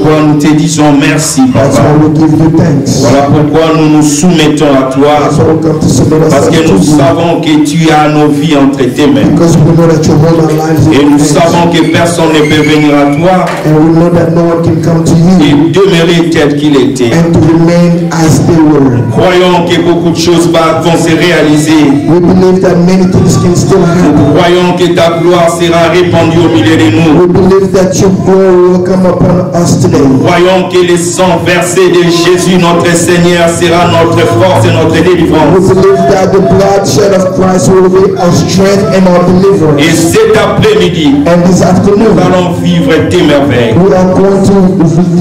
pourquoi nous te disons merci, That's Papa. why we give you thanks. Voilà pourquoi nous nous soumettons à toi. That's why we come to submit Parce ourselves que to nous you. savons que tu as nos vies entre tes mains. Because we know that you hold our lives in Et your nous hands. savons que personne ne peut venir à toi And we know that no one can come to you et demeurer tel qu'il était. and to remain as they were. Croyons que beaucoup de choses vont se réaliser. We believe that many things can still happen. Croyons que ta gloire sera répandue au milieu de nous. We believe that your glory will come upon us today. Croyons que le sang versé de Jésus, notre Seigneur, sera notre force et notre We délivrance. believe that the blood shed of Christ will be our strength and our Et deliverance. cet après-midi, And this nous afternoon, allons vivre tes merveilles. we are going to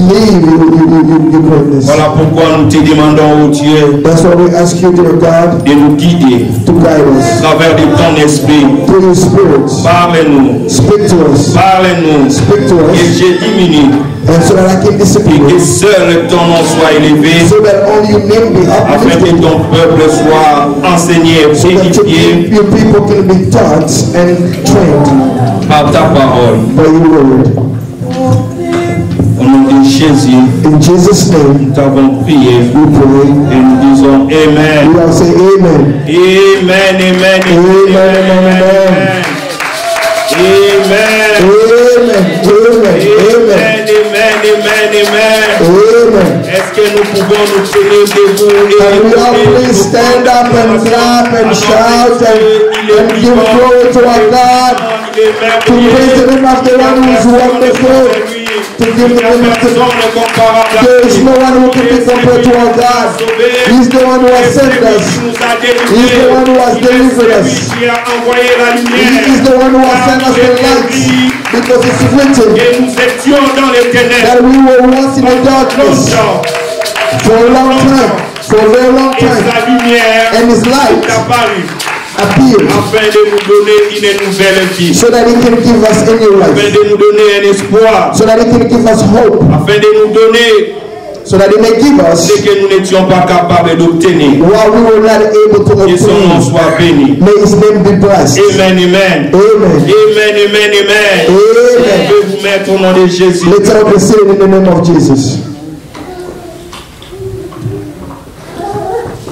live your greatness. Voilà pourquoi nous te demandons, oh Dieu, That's why we ask you, dear God, de nous guider to guide à us travers de ton esprit. through your spirits. Parle-nous, Speak to us. parle-nous, Speak to que us. je diminue And so that I can et discipline que you. seul ton nom soit élevé, So that only your name be afin que uplifted. ton peuple soit enseigné, So that édifié your people can be taught and trained par ta parole. by your word. Au nom de Jésus, In Jesus' name, nous t'avons prié we pray. et nous disons Amen. We all say amen. Amen, amen, amen, amen, amen. Amen. Amen. Amen. Amen. Amen. Est-ce que nous pouvons nous tenir debout And we all please stand up and clap and shout and give glory to our God, to praise the name of the one who is wonderful, to give the name of the There is no one who can be compared to our God. He's the one who has sent us. He's the one who has delivered us. He is the one who has sent us the light, because it's written Et nous étions dans les ténèbres that we were once in the darkness longtemps. for a long time, for a very long Et time, sa lumière and His light est apparue appeared afin de nous donner une nouvelle vie, so that He can give us a new afin life, de nous donner un espoir, so that He can give us hope, afin de nous donner so that He may give us ce que nous n'étions pas capables d'obtenir. what we were not able to Que son nom obtain. soit béni. May His name be blessed. Amen, amen. Amen. Amen, amen, amen. Je Amen. vais vous mettre au nom de Jésus. Let's all be seated in the name of Jesus.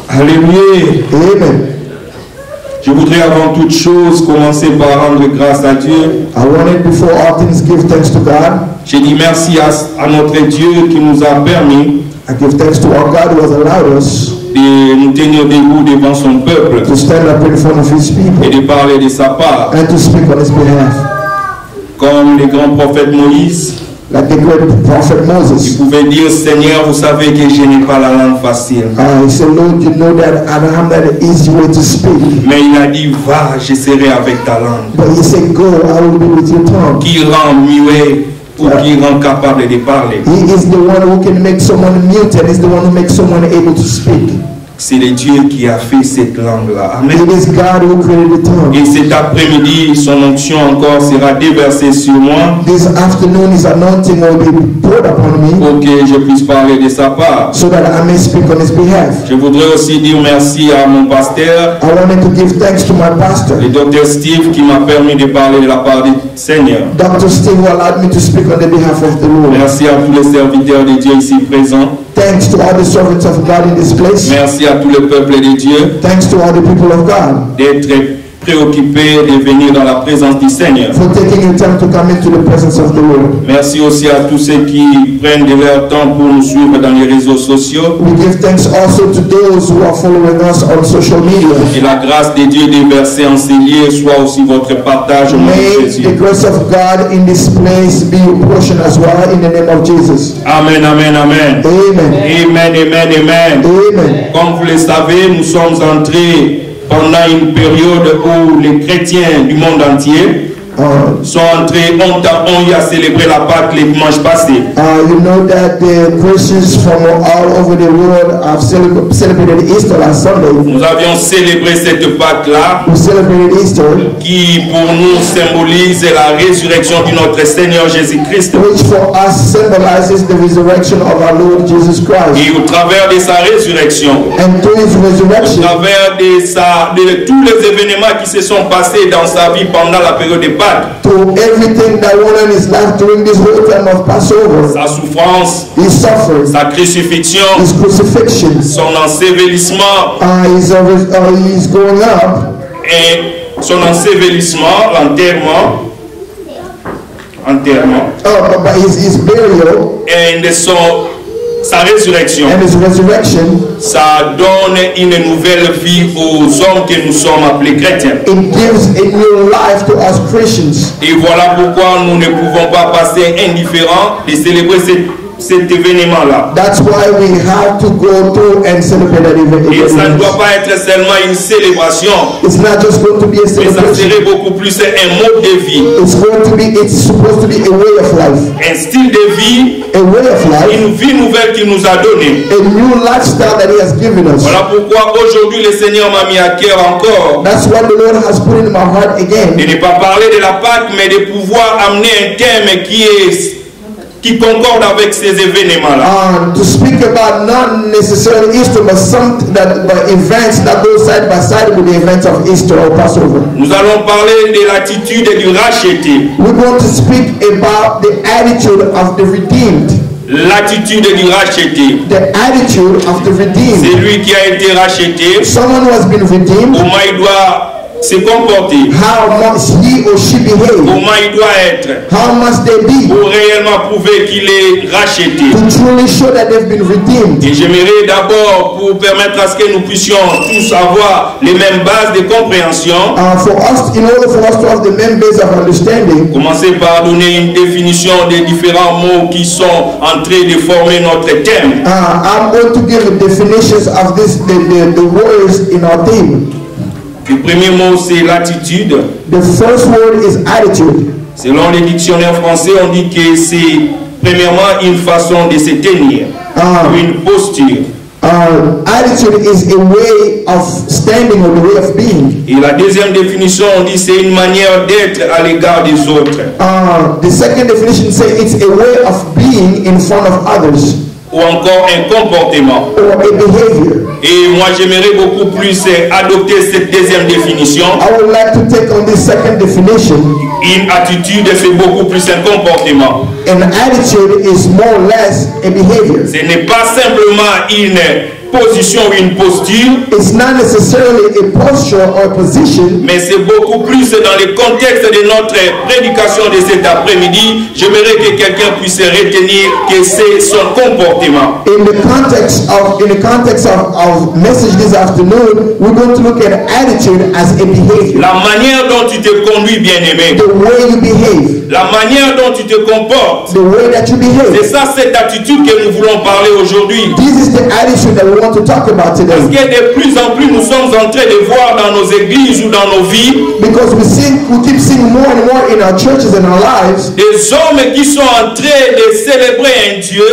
Alléluia. Amen. Je voudrais avant toute chose commencer par rendre grâce à Dieu. I wanted before all things give thanks to God. J'ai dit merci à notre Dieu qui nous a permis I give thanks to our God who has allowed us de nous tenir debout devant son peuple to stand up in front of His et people de parler de sa part. and to speak on His behalf. Comme le grand prophète Moïse, Like the great prophet il Moses. pouvait dire, Seigneur, vous savez que je n'ai pas la langue facile. He said, Lord, you know that I don't have that easy way to speak. Mais il a dit, va, je serai avec ta langue. But He said, go, I will be with your tongue. Qui rend muet ou qui rend capable de parler. He is the one who can make someone mute and is the one who makes someone able to speak. C'est le Dieu qui a fait cette langue-là. Amen. It is God who created the tongue. Et cet après-midi, son onction encore sera déversée sur moi This afternoon His anointing will be poured upon me pour que je puisse parler de sa part. so that I may speak on His behalf. Je voudrais aussi dire merci à mon pasteur, I wanted to give thanks to my pastor, le docteur Steve, qui m'a permis de parler de la part du Seigneur. Dr. Steve, who allowed me to speak on the behalf of the Lord. Merci à tous les serviteurs de Dieu ici présents. Thanks to all the servants of God in this place. Merci à tout le peuple de Dieu Thanks to all the people of God d'être préoccupés de venir dans la présence du Seigneur. for taking your time to come into the presence of the Lord. Merci aussi à tous ceux qui prennent de leur temps pour nous suivre dans les réseaux sociaux. We give thanks also to those who are following us on social media. Que la grâce de Dieu déversée en ces lieux soit aussi votre partage au nom de May Jésus. the grace of God in this place be your portion as well in the name of Jesus. Amen, amen, amen. Amen. Amen, amen, amen. Amen. Comme vous le savez, nous sommes entrés pendant une période où les chrétiens du monde entier sont entrés, ont eu à célébrer la Pâque le dimanche passé. You know that the Christians from all over the world have celebrated Easter last Sunday. Nous avions célébré cette Pâque-là We celebrated Easter, qui pour nous symbolise la résurrection de notre Seigneur Jésus-Christ. which for us symbolizes the resurrection of our Lord Jesus Christ. Et au travers de sa résurrection, And through His au resurrection, travers de tous les événements qui se sont passés dans sa vie pendant la période de Pâques, Pâques. To everything that went on in his life during this whole time of Passover. Sa souffrance, His suffering, sa crucifixion, his crucifixion, son ensevelissement his going up, et son ensevelissement, l'enterrement, but his burial, et sa résurrection. and his resurrection. Ça donne une nouvelle vie aux hommes que nous sommes appelés chrétiens. It gives a new life to us Christians. Et voilà pourquoi nous ne pouvons pas passer indifférents de célébrer cet événement-là. That's why we have to go through and celebrate that event. Et ça ne doit pas être seulement une célébration, It's not just going to be a mais ça celebration. serait beaucoup plus un mode de vie, It's supposed to be a way of life. un style de vie, A way of life. une vie nouvelle qu'il nous a donnée. A new lifestyle that he has given us. Voilà pourquoi aujourd'hui le Seigneur m'a mis à cœur encore That's what the Lord has put in my heart de again. ne pas parler de la Pâque, mais de pouvoir amener un thème qui concorde avec ces événements-là. To speak about not necessarily Easter, but events that go side by side with the events of Easter or Passover. Nous allons parler de l'attitude du racheté. We're going to speak about the attitude of the redeemed. L'attitude du racheté. The attitude of the redeemed. C'est lui qui a été racheté. Someone who has been redeemed. Comment il doit se comporter, how must he or she behave, comment il doit être, how must they be, pour réellement prouver qu'il est racheté. to truly show that they've been redeemed. Et j'aimerais d'abord, pour permettre à ce que nous puissions tous avoir les mêmes bases de compréhension, In order for us to have the main base of understanding, commencer par donner une définition des différents mots qui sont en train de former notre thème. I'm going to give the definitions of the words in our theme. Le premier mot, c'est l'attitude. The first word is attitude. Selon les dictionnaires français, on dit que c'est premièrement une façon de se tenir, une posture. Attitude is a way of standing or the way of being. Et la deuxième définition, on dit c'est une manière d'être à l'égard des autres. The second definition says it's a way of being in front of others. Ou encore un comportement. Or a behavior. Et moi j'aimerais beaucoup plus adopter cette deuxième définition. I would like to take on this second definition. Une attitude, c'est beaucoup plus un comportement. An attitude is more or less a behavior. Ce n'est pas simplement une position ou une posture. It's not necessarily a posture or a position. Mais c'est beaucoup plus dans le contexte de notre prédication de cet après-midi. J'aimerais que quelqu'un puisse retenir que c'est son comportement. In the context of message this afternoon, we're going to look at attitude as a behavior. La manière dont tu te conduis, bien-aimé. The way you behave. La manière dont tu te comportes. The way that you behave. C'est ça, cette attitude que nous voulons parler aujourd'hui. This is the attitude that we want to talk about today. Parce que de plus en plus nous sommes en train de voir dans nos églises ou dans nos vies. Because we keep seeing more and more in our churches and our lives. Des hommes qui sont en train de célébrer un Dieu.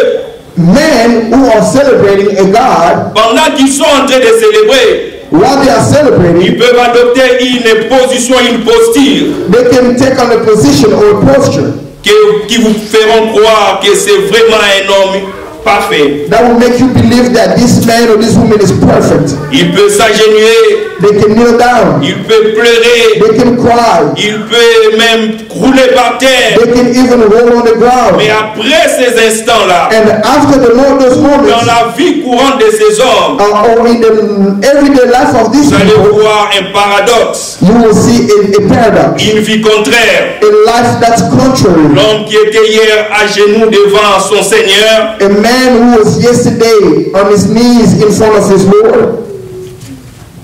Men who are celebrating a God. Pendant qu'ils sont en train de célébrer, while they are celebrating, ils peuvent adopter une position, une posture. They can take on a position or a posture qui vous feront croire que c'est vraiment un homme parfait. That will make you believe that this man or this woman is perfect. Il peut s'agenouiller. They can kneel down. Il peut pleurer. They can cry. Il peut même rouler par terre. They can even roll on the ground. Mais après ces instants-là, and after those moments, dans la vie courante de ces hommes, or in the everyday life of these vous allez people, voir un paradoxe. You will see a paradox. Une vie contraire. A life that's contrary. L'homme qui était hier à genoux devant son Seigneur. A man who was yesterday on his knees in front of his Lord.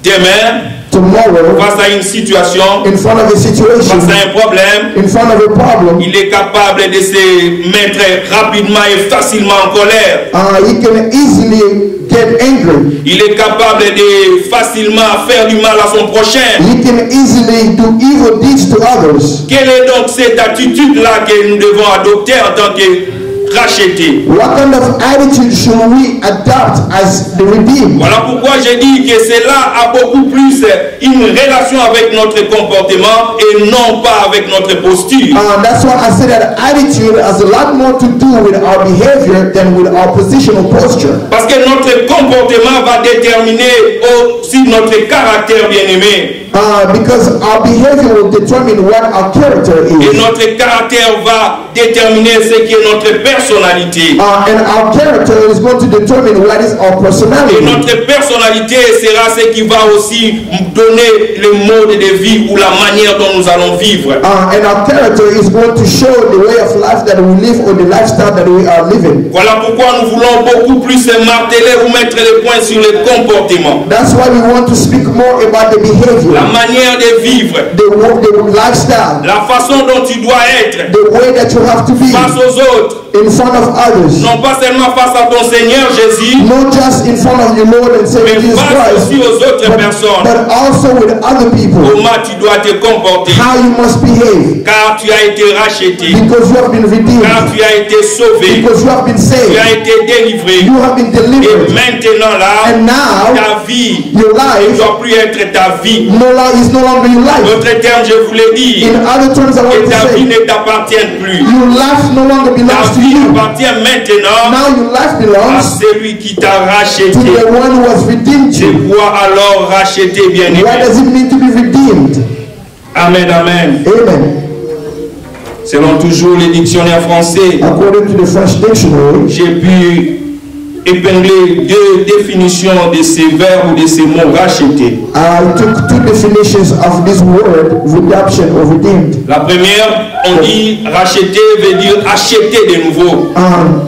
Demain, tomorrow, face à une situation, in front of a situation, face à un problème, in front of a problem, il est capable de se mettre rapidement et facilement en colère. He can easily get angry. Il est capable de facilement faire du mal à son prochain. He can easily do evil deeds to others. Quelle est donc cette attitude-là que nous devons adopter en tant que racheté? What kind of attitude should we adopt as the redeemed? Voilà pourquoi j'ai dit que cela a beaucoup plus une relation avec notre comportement et non pas avec notre posture. That's why I said that attitude has a lot more to do with our behavior than with our position or posture. Parce que notre comportement va déterminer aussi notre caractère, bien-aimé. Because our behavior will determine what our character is. Et notre caractère va déterminer ce qui est notre personnalité. And our character is going to determine what is our personality. Et notre personnalité sera ce qui va aussi donner le mode de vie ou la manière dont nous allons vivre. And our character is going to show the way of life that we live or the lifestyle that we are living. Voilà pourquoi nous voulons beaucoup plus marteler ou mettre les points sur le comportement. That's why we want to speak more about the behavior. La manière de vivre. The lifestyle. La façon dont tu dois être. The way that you have to be. Face aux autres. In front of others. Non pas seulement face à ton Seigneur Jésus. Not just in front of your Lord and Savior Jesus Christ. Mais face aussi aux autres personnes. But also with other people. Comment tu dois te comporter. How you must behave. Car tu as été racheté. Because you have been redeemed. Car tu as été sauvé. Because you have been saved. Tu as été délivré. You have been delivered. Et maintenant là, and now, ta vie your life ne doit plus être ta vie. is no longer your life. D'autres termes, je voulais dire. In other terms, I want que to ta say, vie ne t'appartient plus. Your life no longer belongs ta to vie you. appartient maintenant Now your life belongs à celui qui t'a racheté. to the one who has redeemed C'est you. quoi alors racheter, bien-aimé? What does it mean to be redeemed? Amen, amen. Amen. Selon toujours les dictionnaires français, according to the French dictionary, j'ai pu épingler deux définitions de ces verbes ou de ces mots racheter. I took two definitions of this word, redemption or redeemed. La première, on dit racheter veut dire acheter de nouveau.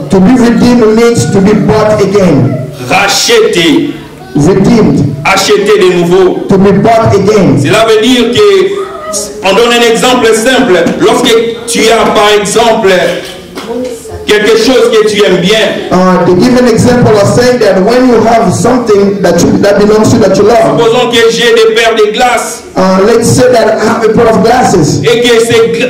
To be redeemed means to be bought again. Racheter. Redeemed. Acheter de nouveau. To be bought again. Cela veut dire que, on donne un exemple simple. Lorsque tu as par exemple quelque chose que tu aimes bien. To give an example of saying that when you have something that belongs to you that you love. Supposons que j'ai des paires de glaces. Let's say that I have a pair of glasses. Et que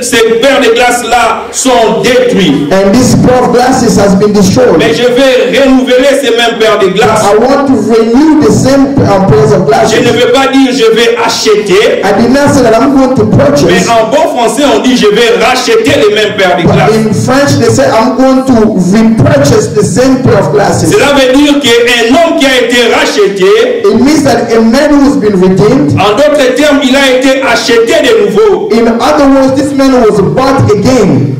ces paires de glaces là sont détruites. And this pair of glasses has been destroyed. Mais je vais renouveler ces mêmes paires de glaces. I want to renew the same pairs of glasses. Je ne veux pas dire je vais acheter. I did not say that I'm going to purchase. Mais en bon français on dit je vais racheter les mêmes paires de glaces. In French they say I'm going to repurchase the same pair of glasses. Cela veut dire qu'un homme qui a été racheté. It means that a man who has been redeemed. En d'autres termes, il a été acheté de nouveau. In other words, this man was bought again.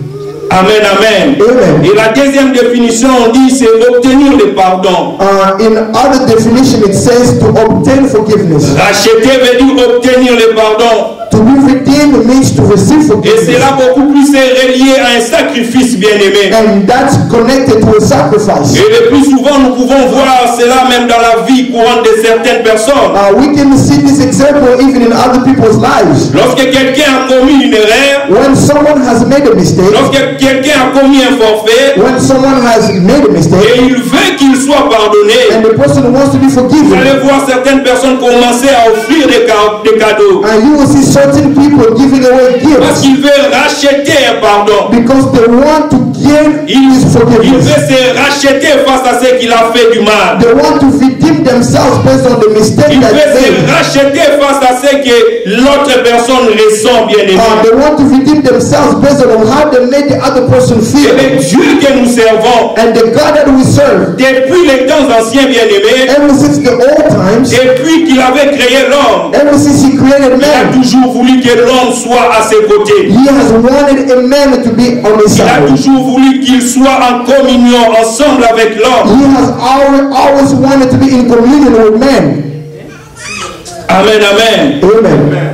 Amen, amen. Amen. Et la deuxième définition, on dit, c'est obtenir le pardon. In other definition, it says to obtain forgiveness. Racheter veut dire obtenir le pardon. To be redeemed means to receive forgiveness. Et cela beaucoup plus est relié à un sacrifice, bien-aimé. And that's connected to a sacrifice. Et le plus souvent, nous pouvons voir cela même dans la vie courante de certaines personnes. We can see this example even in other people's lives. Lorsque quelqu'un a commis une erreur, when someone has made a mistake, lorsque quelqu'un a commis un forfait, when someone has made a mistake, et il veut qu'il soit pardonné, and the person wants to be forgiven, vous allez voir certaines personnes commencer à offrir des cadeaux. And you will see certain people giving away gifts. Parce qu'ils veulent racheter un pardon. Because they want to gain his forgiveness. Il veut se racheter face à ce qu'il a fait du mal. They want to redeem themselves based on the mistake il that veut they se racheter face à ce que l'autre personne ressent, bien aimé. They want to redeem themselves based on how they made the other person feel. Et le Dieu que nous servons, and the God that we serve, depuis les temps anciens, bien aimé, ever since the old times, depuis qu'il avait créé l'homme, ever since he created man, il a toujours voulu que l'homme soit à ses côtés. He has wanted a man to be on his side. Il a toujours voulu qu'il soit en communion ensemble avec l'homme. He has always wanted to be in communion with man. Amen, amen. Amen.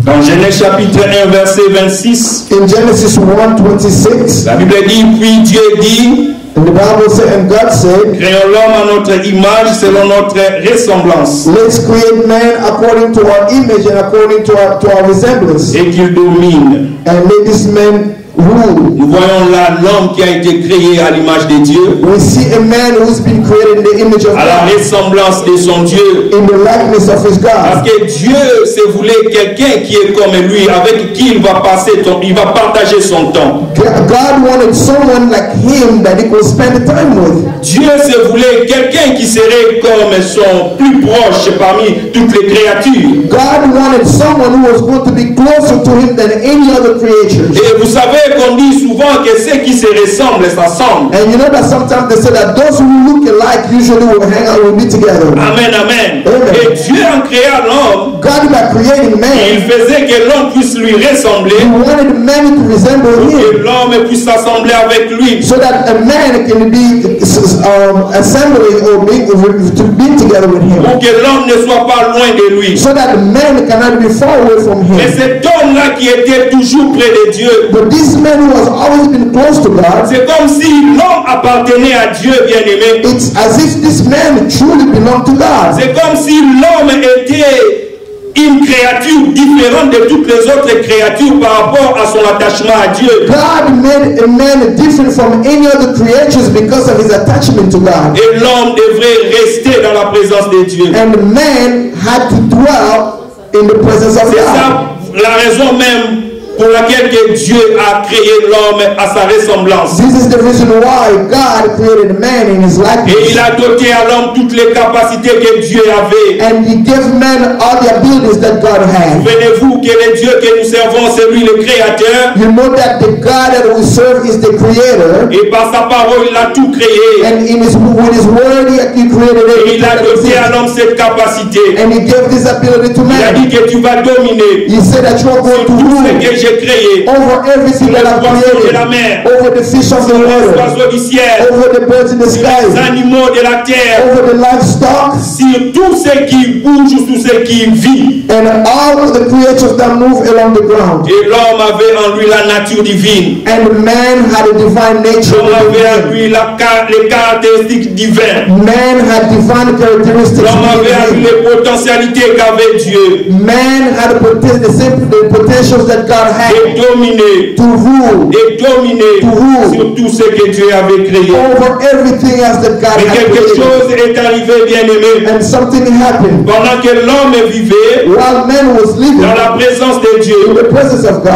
Dans Genèse chapitre 1 verset 26, in Genesis 1:26, la Bible dit, puis Dieu dit, and the Bible said, and God said, créons l'homme à notre image selon notre ressemblance. Let's create man according to our image and according to our resemblance. Et qu'il domine. And let this man rule. Nous voyons là l'homme qui a été créé à l'image de Dieu. We see a man who's been created in the image of à la God. ressemblance de son Dieu. In the likeness of his God. Parce que Dieu se voulait quelqu'un qui est comme lui, avec qui il va partager son temps. God wanted someone like him that he could spend time with. Dieu se se voulait quelqu'un qui serait comme son plus proche parmi toutes les créatures. God wanted someone who was going to be closer to him than any other creatures. Et vous savez qu'on dit souvent que ceux qui se ressemblent s'assemblent. And you know that sometimes they say that those who look alike usually will hang out, will be together. Amen, amen. Amen. Et Dieu en créant l'homme, God, by creating il man, faisait que l'homme puisse lui ressembler, he wanted man to resemble que him, l'homme puisse s'assembler avec lui. so that a man can be assembling or to be together with him, Pour que l'homme ne soit pas loin de lui. so that man cannot be far away from Mais him. cet homme-là qui était toujours près de Dieu, But this man who has always been close to God, c'est comme si l'homme appartenait à Dieu, bien-aimé. it's as if this man truly belonged to God. C'est comme si l'homme était une créature différente de toutes les autres créatures par rapport à son attachement à Dieu. God made a man different from any other creatures because of his attachment to God. Et l'homme devrait rester dans la présence de Dieu. And man had to dwell in the presence of C'est God. ça la raison même pour laquelle que Dieu a créé l'homme à sa ressemblance. This is the reason why God created man in his Et likeness. il a doté à l'homme toutes les capacités que Dieu avait. And he gave man all the abilities that God had. Souvenez-vous que le Dieu que nous servons, c'est lui le Créateur. You know that the God that we serve is the creator. Et par sa parole, il a tout créé. And with his word, he created Et it. il a doté à l'homme cette capacité. And he gave this ability to Il a dit man. que tu vas dominer He said that you are going to tout ce rule que j'ai créé. over everything that I've created, over the fish of the Les water, oiseaux du ciel, over the birds in the les sky, animaux de la terre, over the livestock, sur tout ce qui bouge, tout ce qui vit. and all of the creatures that move along the ground. Et l'homme avait en lui la nature divine. And man had a divine nature. L'homme avait en within him. lui les caractéristiques divines. Man had divine characteristics. L'homme avait en within lui him. les potentialités qu'avait Dieu. Man had the potentials that God Et had dominer, to rule et dominer sur tout ce que Dieu avait créé. over everything else that God Mais had quelque created. chose est arrivé, bien-aimé. And something happened Pendant que l'homme vivait while man was living dans la présence de in Dieu, the presence of God.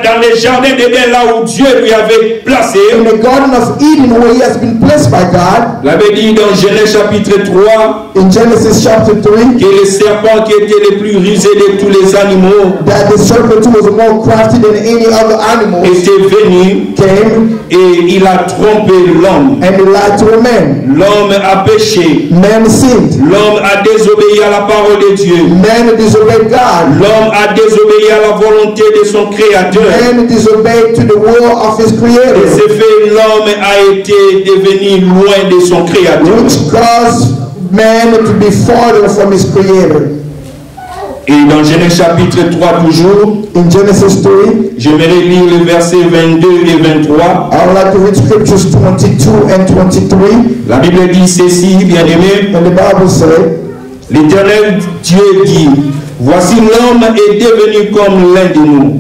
dans les jardins d'Éden, là où Dieu lui avait placé, In the Garden of Eden, where he has been placed by God, il avait dit dans Genèse chapitre 3 in Genesis chapter 3, que le serpent qui était le plus rusé de tous les animaux that the serpent who was more crafty than any other animal était venu came et il a trompé l'homme. and he lied to a man. L'homme a péché. Man sinned. L'homme a désobéi à la parole de Dieu. Man disobeyed God. L'homme a désobéi à la volonté de son Créateur. Man disobeyed to the will of his Et Creator, c'est fait, l'homme a été devenu loin de son Créateur. which caused man to be farther from his Creator. Et dans Genèse chapitre 3 toujours, In Genesis 3, j'aimerais lire les versets 22 et 23. I would like to read scriptures 22 and 23. La Bible dit ceci, bien-aimé. And the Bible said, L'Éternel Dieu dit, voici l'homme est devenu comme l'un de nous,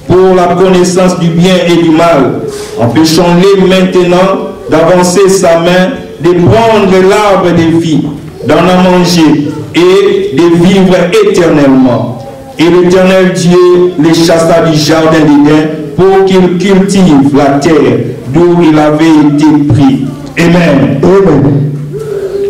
pour la connaissance du bien et du mal. Empêchons-les maintenant d'avancer sa main, de prendre l'arbre de vie, d'en manger et de vivre éternellement. Et l'Éternel Dieu les chassa du jardin d'Éden pour qu'ils cultivent la terre d'où il avait été pris. Amen. Amen.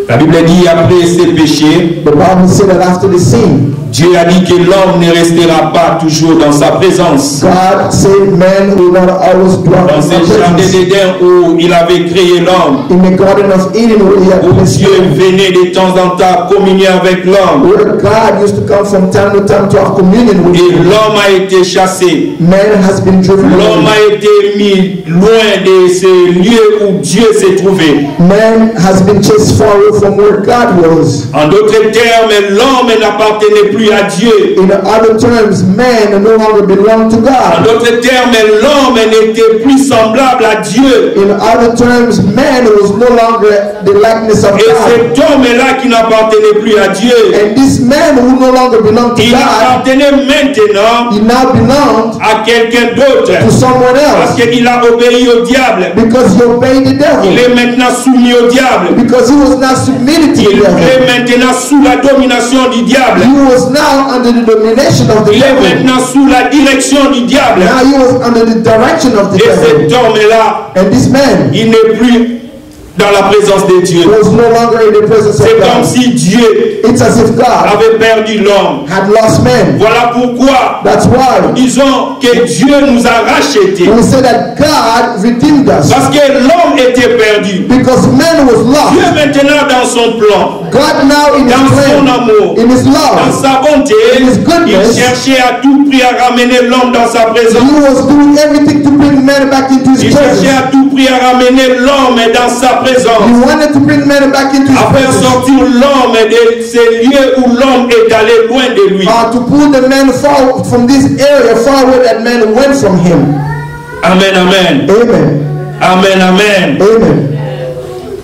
La Bible dit après ses péchés, The Bible said that after the sin, Dieu a dit que l'homme ne restera pas toujours dans sa présence. God said man will not always dwell Dans in ce his jardin presence. d'Éden où il avait créé l'homme, In the Garden of Eden, where he had où placed Dieu man, venait de temps en temps communier avec l'homme, where God used to come from time to time to have communion with et him. l'homme a été chassé. Man has been driven L'homme away. a été mis loin de ce lieu où Dieu s'est trouvé. Man has been chased far away from where God was. En d'autres termes, l'homme n'appartenait plus à Dieu. In other terms, man no longer belonged to En God. d'autres termes, l'homme n'était plus semblable à Dieu. In other terms, man was no longer the likeness of Et God. cet homme-là qui n'appartenait plus à Dieu, And this man who no longer belonged to il God, appartenait maintenant he now belonged à quelqu'un d'autre. to someone Parce else qu'il a obéi au diable. because he obeyed the Il devil. est maintenant soumis au diable. Because he was now submitted to Il the est devil. maintenant sous la domination du diable. He was now under the domination of the Il est devil. maintenant sous la direction du diable. Now he was under the direction of the Et devil. cet homme-là, And this man, il n'est plus dans la présence de Dieu. was no longer in the presence of C'est comme God. si Dieu It's as if God avait perdu l'homme. had lost man. Voilà pourquoi That's why disons que Dieu nous a rachetés. we say that God redeemed us. Parce que l'homme était perdu. Because man was Dieu lost. maintenant dans son plan, God now in dans his son plan, amour, in his dans love, sa bonté, in his il goodness, cherchait à tout prix à ramener l'homme dans sa présence. he was doing everything to bring man back into his Il cherchait presence. à tout prix à ramener l'homme dans sa He présence. wanted to bring man back into his À faire presence. sortir l'homme de ces lieux où l'homme est allé loin de lui. To pull the man far from this area, far away that man went from him. Amen, amen. Amen. Amen, amen. Amen.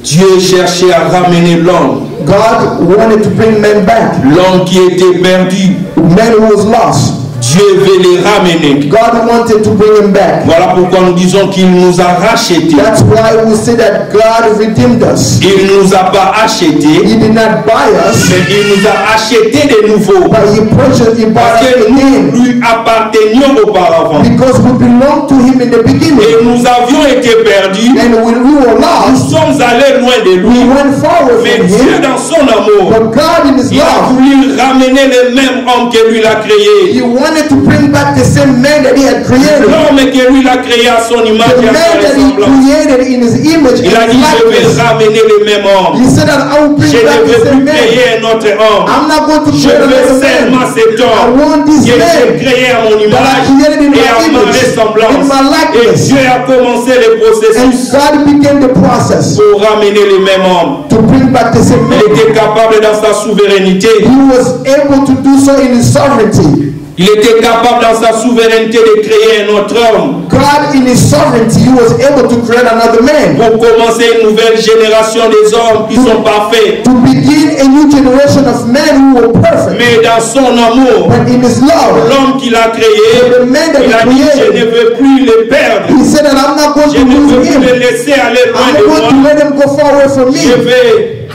Dieu cherchait à ramener l'homme. God wanted to bring men back. L'homme qui était perdu, Man who was lost. Dieu veut les ramener. God wanted to bring him back. Voilà pourquoi nous disons qu'il nous a rachetés. That's why we say that God redeemed us. Il ne nous a pas achetés, He did not buy us, mais il nous a achetés de nouveau. but he purchased, he bought Parce us que nous again. lui appartenions auparavant. Because we belonged to him in the Et beginning. nous avions été perdus. And when we were Nous lost, sommes allés loin de we lui. went forward Mais from Dieu, him. dans son amour, But God in his il a love, voulu ramener le même homme que lui l'a créé. he wanted to bring back the same man that he had created. L'homme que lui l'a créé à son image The et à man sa that he ressemblance. created in his image Il a and dit, his je vais likeness. ramener le même homme. He said that I will bring Je back ne the veux same plus man. créer un autre homme. I'm not going to Je create veux another seulement man. cet I homme want this que j'ai man créé à mon that I image created in et à my ma image, ressemblance. in my Et likeness. Dieu a commencé le And processus God began the process pour ramener le même homme. to bring back the same Il man. était capable dans sa souveraineté. He was able to do so in his sovereignty. Il était capable dans sa souveraineté de créer un autre homme God in his sovereignty, he was able to create another man. pour commencer une nouvelle génération des hommes qui sont parfaits. To begin a new generation of men who were perfect. Mais dans son amour, But in his love, l'homme qu'il a créé, the man that il he a dit, je created, ne veux plus le perdre. he said that I'm not going Je to ne veux lose plus le him. laisser aller loin I'm de going to moi. let him go far away from Je me. vais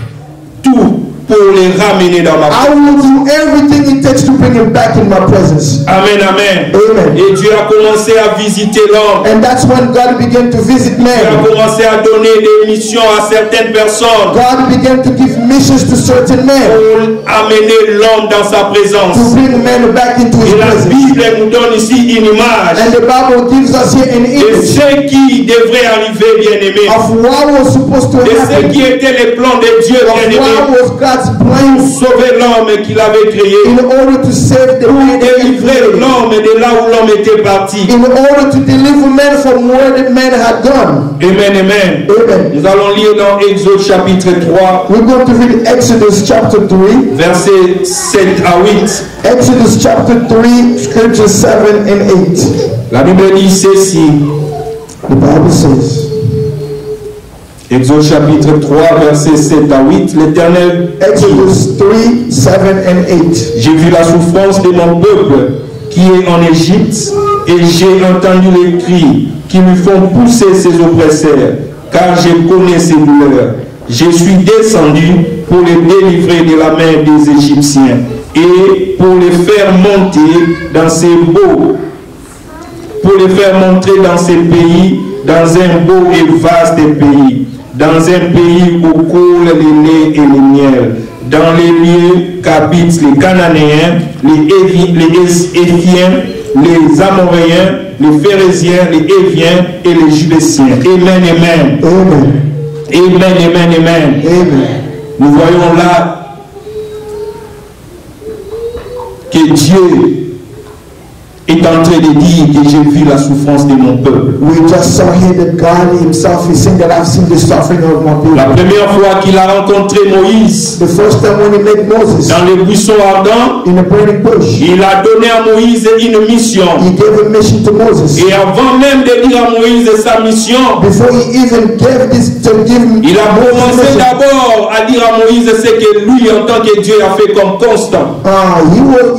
tout pour les ramener dans ma I will présence. do everything it takes to bring him back in my presence. Amen, amen. Amen. Et Dieu a commencé à visiter l'homme. And that's when God began to visit Dieu a man. commencé à donner des missions à certaines personnes God began to give missions to certain men pour amener l'homme dans sa to présence. bring men back into his Et la presence. Bible nous donne ici une image And the Bible gives us here an de image ce qui devrait arriver, bien-aimé. of what was supposed to De ce happen, qui était le plan de Dieu, of bien-aimé. what was God's plan Sauver l'homme qu'il avait créé. in order to save the Pour man that he délivrer created, l'homme de là où l'homme était parti. in order to deliver man from where the man had gone. Amen, amen. Amen. Nous allons lire dans Exode chapitre 3, We're going to read Exodus chapter 3. versets 7 à 8. Exodus chapter 3, scriptures 7 and 8. La Bible dit ceci. The Bible says, Exode chapitre 3, versets 7 à 8. L'Éternel dit, Exodus 3, 7 and 8. j'ai vu la souffrance de mon peuple qui est en Égypte et j'ai entendu les cris qui lui font pousser ses oppresseurs, car je connais ses douleurs. Je suis descendu pour les délivrer de la main des Égyptiens et pour les faire monter dans ces beaux, pour les faire monter dans ces pays, dans un beau et vaste pays, dans un pays où coulent le lait et le miel, dans les lieux qu'habitent les Cananéens, les Éphiens, les Amoréens, les Phérésiens, les Éviens et les Jubésiens. Amen, amen. Amen. Amen, amen, amen. Amen. Nous voyons là que Dieu est en train de dire que j'ai vu la souffrance de mon peuple. We just saw here that God himself is saying that I've seen the suffering of my La people. première fois qu'il a rencontré Moïse The first time when he met Moses dans le buisson ardent, in a burning bush, il a donné à Moïse une mission. he gave a mission to Moses. Et avant même de dire à Moïse sa mission, Before he even gave this to give him il a Moses' commencé mission, d'abord à dire à Moïse ce que lui, en tant que Dieu, a fait comme constant.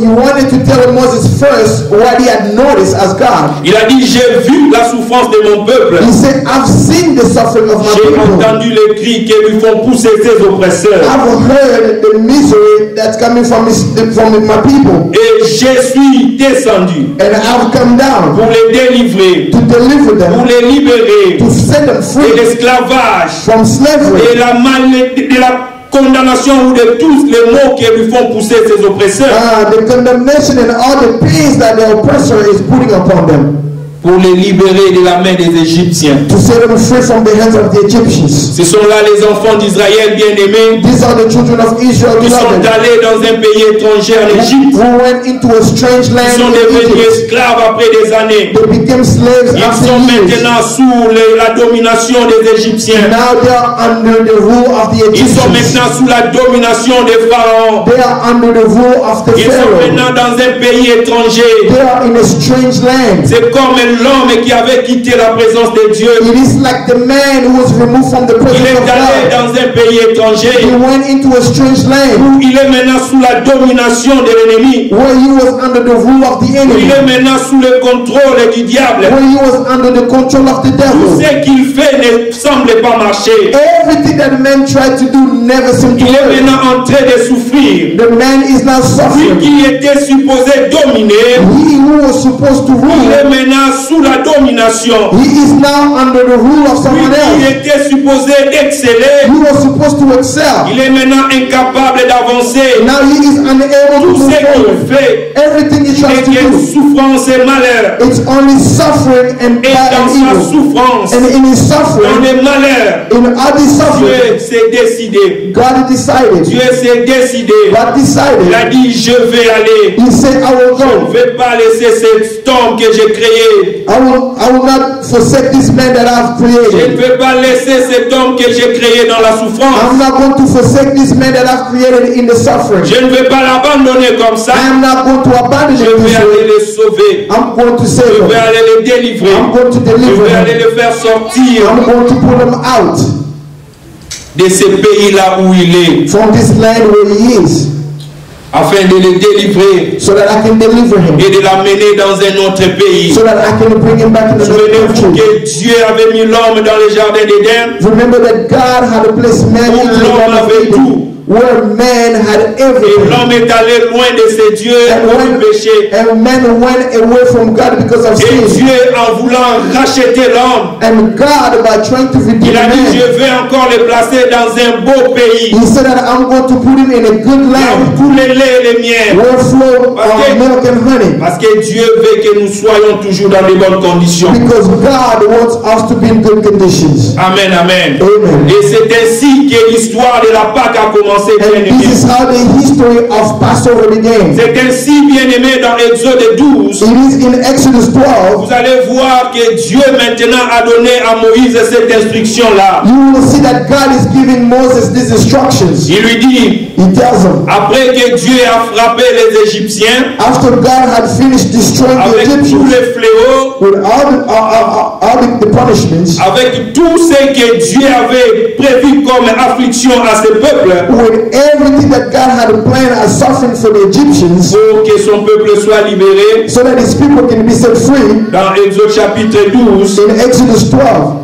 He wanted to tell Moses first what he had noticed as God. Il a dit, j'ai vu la souffrance de mon peuple. He said, I've seen the suffering of my J'ai people. entendu les cris qui lui font pousser ses oppresseurs. I've heard the misery that's coming from my people. Et je suis descendu And I've come down pour les délivrer, to deliver pour them, les libérer to set them de free l'esclavage, from slavery, de la condamnation ou de tous les maux qui lui font pousser ses oppresseurs. the condemnation and all the pains that the oppressor is putting upon them, Pour les libérer de la main des Égyptiens. to set them free from the hands of the Egyptians. Ce sont là les enfants d'Israël bien-aimés These are the children of Israel, qui sont beloved, allés dans un pays étranger en Égypte. who went into a strange Ils land sont in devenus Egypt. esclaves après des années. They became slaves Ils after sont years. maintenant sous la domination des Égyptiens. Now they are under the rule of the Ils sont Egyptians. maintenant sous la domination des pharaons. They are under the rule of the Ils sont Pharaoh. maintenant dans un pays étranger. They are in a strange land. C'est comme l'homme qui avait quitté la présence de Dieu. It is like the man who was removed from the Il presence est of allé God. dans un pays He étranger went into a strange land où il est maintenant sous la domination de l'ennemi. where he was under the rule of the Il enemy, est maintenant sous le contrôle du diable. where he was under the control of the Tout devil. ce qu'il fait ne semble pas marcher. Everything that man tried to do never seemed to Il est work. maintenant en train de souffrir. The man is now Lui suffering. qui était supposé dominer, He who was supposed to il est rule, maintenant sous la domination. he is now under the rule of Lui someone qui else. était supposé exceller, He was supposed to excel. il est maintenant incapable d'avancer. Now he is unable to Tout move ce qu'il forward. fait Everything he tries est to que do, souffrance et malheur. it's only suffering and Et bad dans and sa evil. souffrance, And in his dans suffering, les malheurs, in all this suffering, Dieu s'est décidé. God decided. Dieu s'est décidé. God Il decided. a dit, je vais aller. He said, I will Je ne go. vais pas laisser cet homme que j'ai créé. I will not forsake this man that I've Je ne created. vais pas laisser cet homme que j'ai créé dans la I'm souffrance. not going to forsake this man that I've created in the suffering. Je ne vais pas l'abandonner comme ça. I am not going to abandon Je him vais this aller way. les sauver. I'm going to save Je vais him. aller les délivrer. I'm going to Je deliver vais aller him. les faire sortir I'm going to pull him out de ce pays-là où il est, from this land where he is, afin de les délivrer so that I can deliver him, et de l'amener dans un autre pays. so that I can bring him back in another Souvenez-vous country. que Dieu avait mis l'homme dans le jardin d'Éden, Remember that God had placed man où into the l'homme Garden of avait Eden, tout. where man had Et everything. l'homme est allé loin de ses dieux pour le péché. And man went away from God because of Et sin. Dieu, en voulant racheter l'homme, And God, by trying to redeem il a dit, man, je vais encore le placer dans un beau pays, he said that I'm going to put him in a good là où land coule le lait et les miel. where flow milk and honey. Parce que Dieu veut que nous soyons toujours dans de bonnes conditions. Because God wants us to be in good conditions. Amen, amen. Amen. Et c'est ainsi que l'histoire de la Pâque a commencé, bien And this aimé. is how the history of Passover began. C'est ainsi, bien aimé, dans Exode 12. It is in Exodus 12. Vous allez voir que Dieu maintenant a donné à Moïse cette instruction-là. You will see that God is giving Moses these instructions. Il lui dit, He tells him, après que Dieu a frappé les Égyptiens after God had finished destroying the avec tous Egyptians les fléaux, with all the punishments, avec tout ce que Dieu avait prévu comme affliction à ce peuple, with everything that God had planned as suffering for the Egyptians, pour que son peuple soit libéré, so that his people can be set free, dans Exode chapitre 12, in Exodus 12,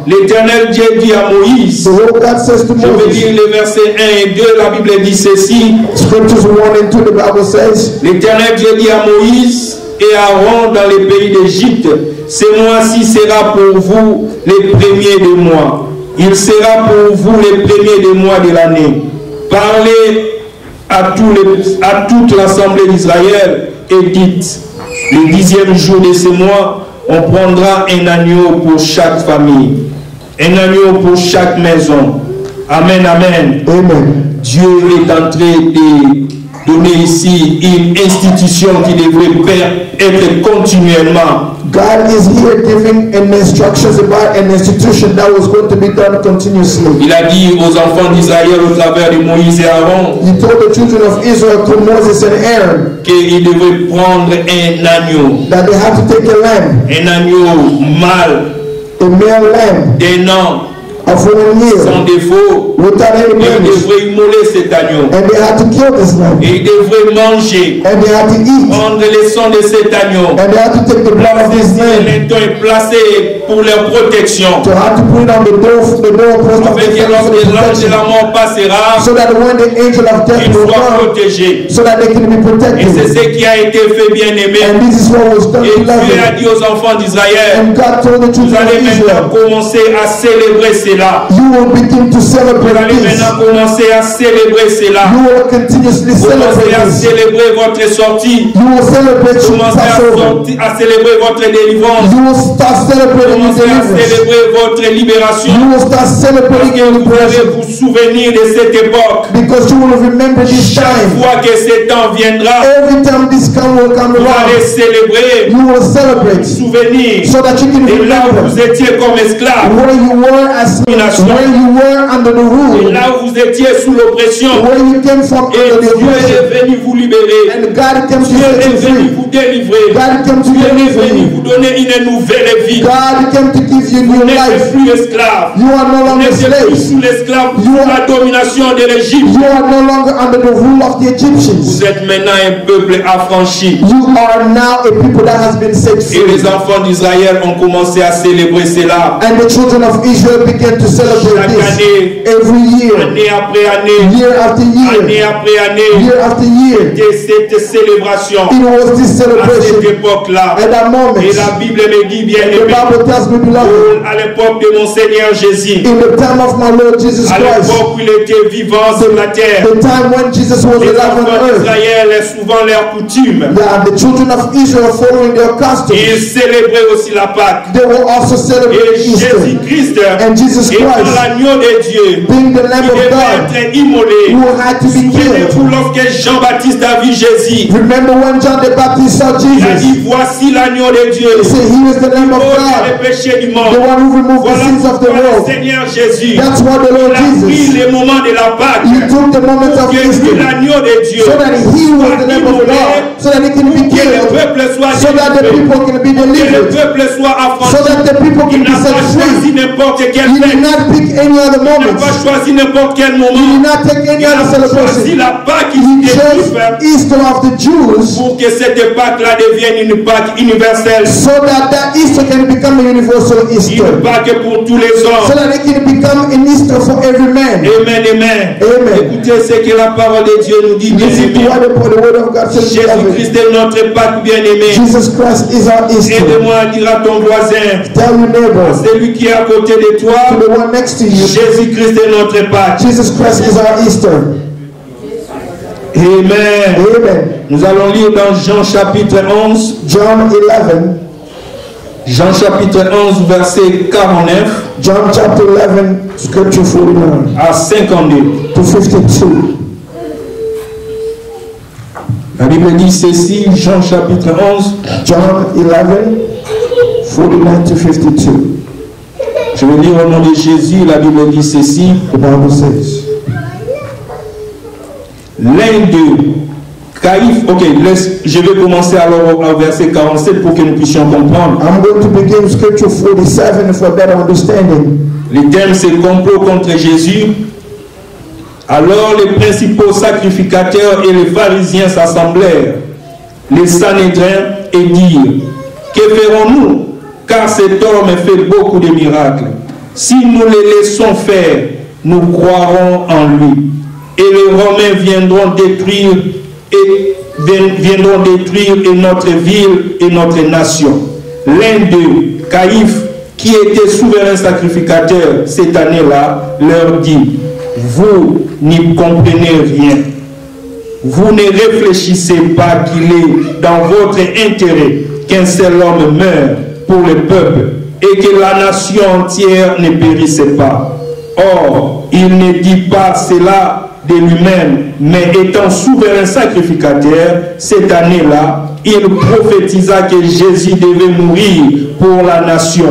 l'Éternel Dieu dit à Moïse, the Lord God says to je vais Moses, lire les versets 1 et 2, la Bible dit ceci, Scriptures 1 and 2, the Bible says, l'Éternel Dieu dit à Moïse et Aaron dans les pays d'Égypte, ce mois-ci sera pour vous les premiers des mois. Il sera pour vous les premiers des mois de l'année. Parlez à toute l'assemblée d'Israël et dites, le 10e jour de ce mois, on prendra un agneau pour chaque famille, un agneau pour chaque maison. Amen, amen. Amen. Dieu est en train de donner ici une institution qui devrait être continuellement. God is here giving an instructions about an institution that was going to be done continuously. Il a dit aux enfants d'Israël au travers de Moïse et Aaron He told the children of Israel through Moses and Aaron qu'ils devaient prendre un agneau, that they have to take a lamb, un agneau mâle a male lamb, d'un an, of 1 year sans défaut. without any Ils blemish. devraient immoler cet agneau. And they had to kill this lamb. Et ils devraient manger, And they had to eat. prendre le sang de cet agneau. And they had to take the blood of this lamb. L'éton est placé pour leur protection. To have to put it on the doorpost of Afin que the lorsque l'ange de protection. la mort passera, So that when the angel of death ils will soient come, protégés. so that they can be Et protected. c'est ce qui a été fait, bien aimé. And this is what was done Et to Dieu a Lazarus. dit aux enfants d'Israël, And God told the vous children allez of maintenant Israel, commencer à célébrer cela. you will begin to Vous celebrate allez this. maintenant commencer à célébrer cela. You will continuously Commencez celebrate à this. célébrer votre sortie. You will celebrate your Commencez Passover. à célébrer votre délivrance. You will start celebrating your Commencez à deliverance. célébrer votre libération. You will start Parce celebrating que your vous allez liberation. vous souvenir de cette époque. Because you will remember this Chaque time. fois que ce temps viendra, Every time this come will come vous allez around, célébrer, you will celebrate. souvenir. So that you can Et là où remember vous étiez comme esclave, where you were as where you were under the et rule, là où vous étiez sous l'oppression, where you came from et under the Dieu oppression. est venu vous libérer. And God came to Dieu set est you venu free. vous délivrer. God came to Dieu est deliver venu you. vous donner une nouvelle vie. God came to give you Vous new n'êtes life. plus esclave. You are no Vous longer n'êtes plus slaves. sous l'esclave, sous la domination de l'Égypte. You are no longer under the rule of the Egyptians. Vous êtes maintenant un peuple affranchi. You are now a people that has been set Et free. les enfants d'Israël ont commencé à célébrer cela. And the children of Israel began to celebrate Chaque this année, every year, année après année, year after année year, après année, year after year. de cette célébration It was this à cette celebration époque-là. at that moment. Et la Bible me dit bien The aimé, Bible tells me, beloved, à l'époque de mon Seigneur Jésus, in the time of my Lord Jesus à Christ, l'époque où il était vivant sur la terre, the time when Jesus was les alive on enfants earth, d'Israël est souvent leur coutume. the children of Israel following their customs, Ils célébraient aussi la Pâque. they will also celebrate Et Easter. Jésus-Christ, And Jesus étant Christ, l'agneau de Dieu, being the Lamb il of devait God, être immolé. who had to be killed. Souvenez-vous lorsque Jean-Baptiste a vu Jésus, Remember when John the Baptist saw il a dit, Jesus? voici l'agneau de Dieu, He said, "He is the Lamb of oh, God, le péché du the monde. one who removed the Voilà sins of the pourquoi le world." Seigneur Jésus, That's why the il Lord a pris Jesus, les moments de la Pâque, He took the moment of que lui, Easter, l'agneau de Dieu, so that He was the Lamb of God, so that He can be que le killed, peuple soit so that the délivré, people can be que le delivered, peuple soit so affranchi. that the people Il can be n'a set pas choisi free. n'importe quelle He did fête. not pick any other Il n'a moment. pas choisi n'importe quel He did moment. not take any Il a other choisi celebration. la Pâque He ici chose Easter of the Jews, pour que cette Pâque-là devienne une Pâque universelle. so that that Easter can become a universal Easter, Une Pâque pour tous les so hommes. that it can become an Easter for every man. Amen, amen. Amen. Écoutez ce que la parole de Dieu nous dit, bien Listen to aimé. what the word of God says. Jésus-Christ est notre Pâque, bien aimé. Jesus Christ is our Easter. Aide-moi à dire à ton voisin, Tell your neighbor, celui qui est à côté de toi, to the one next to you, Jésus-Christ est notre Pâque. Jesus Christ is our Easter. Amen. Amen. Nous allons lire dans Jean chapitre 11. John 11. Jean chapitre 11, verset 49 John chapter 11, scripture 49 à 52. to 52. La Bible dit ceci, Jean chapitre 11, John 11, 49 to 52. je vais lire au nom de Jésus, la Bible dit ceci, The Bible says, l'un d'eux, Caïphe, ok, je vais commencer alors au verset 47 pour que nous puissions comprendre. I'm going to begin scripture 47 for better understanding. Le thème c'est complot contre Jésus. Alors les principaux sacrificateurs et les pharisiens s'assemblèrent, les Sanhédrins, et dirent, que ferons-nous? Car cet homme fait beaucoup de miracles. Si nous les laissons faire, nous croirons en lui. Et les Romains viendront détruire et notre ville et notre nation. L'un d'eux, Caïphe, qui était souverain sacrificateur cette année-là, leur dit, vous n'y comprenez rien. Vous ne réfléchissez pas qu'il est dans votre intérêt qu'un seul homme meure pour le peuple et que la nation entière ne périsse pas. Or, il ne dit pas cela de lui-même, mais étant souverain sacrificateur, cette année-là, il prophétisa que Jésus devait mourir pour la nation.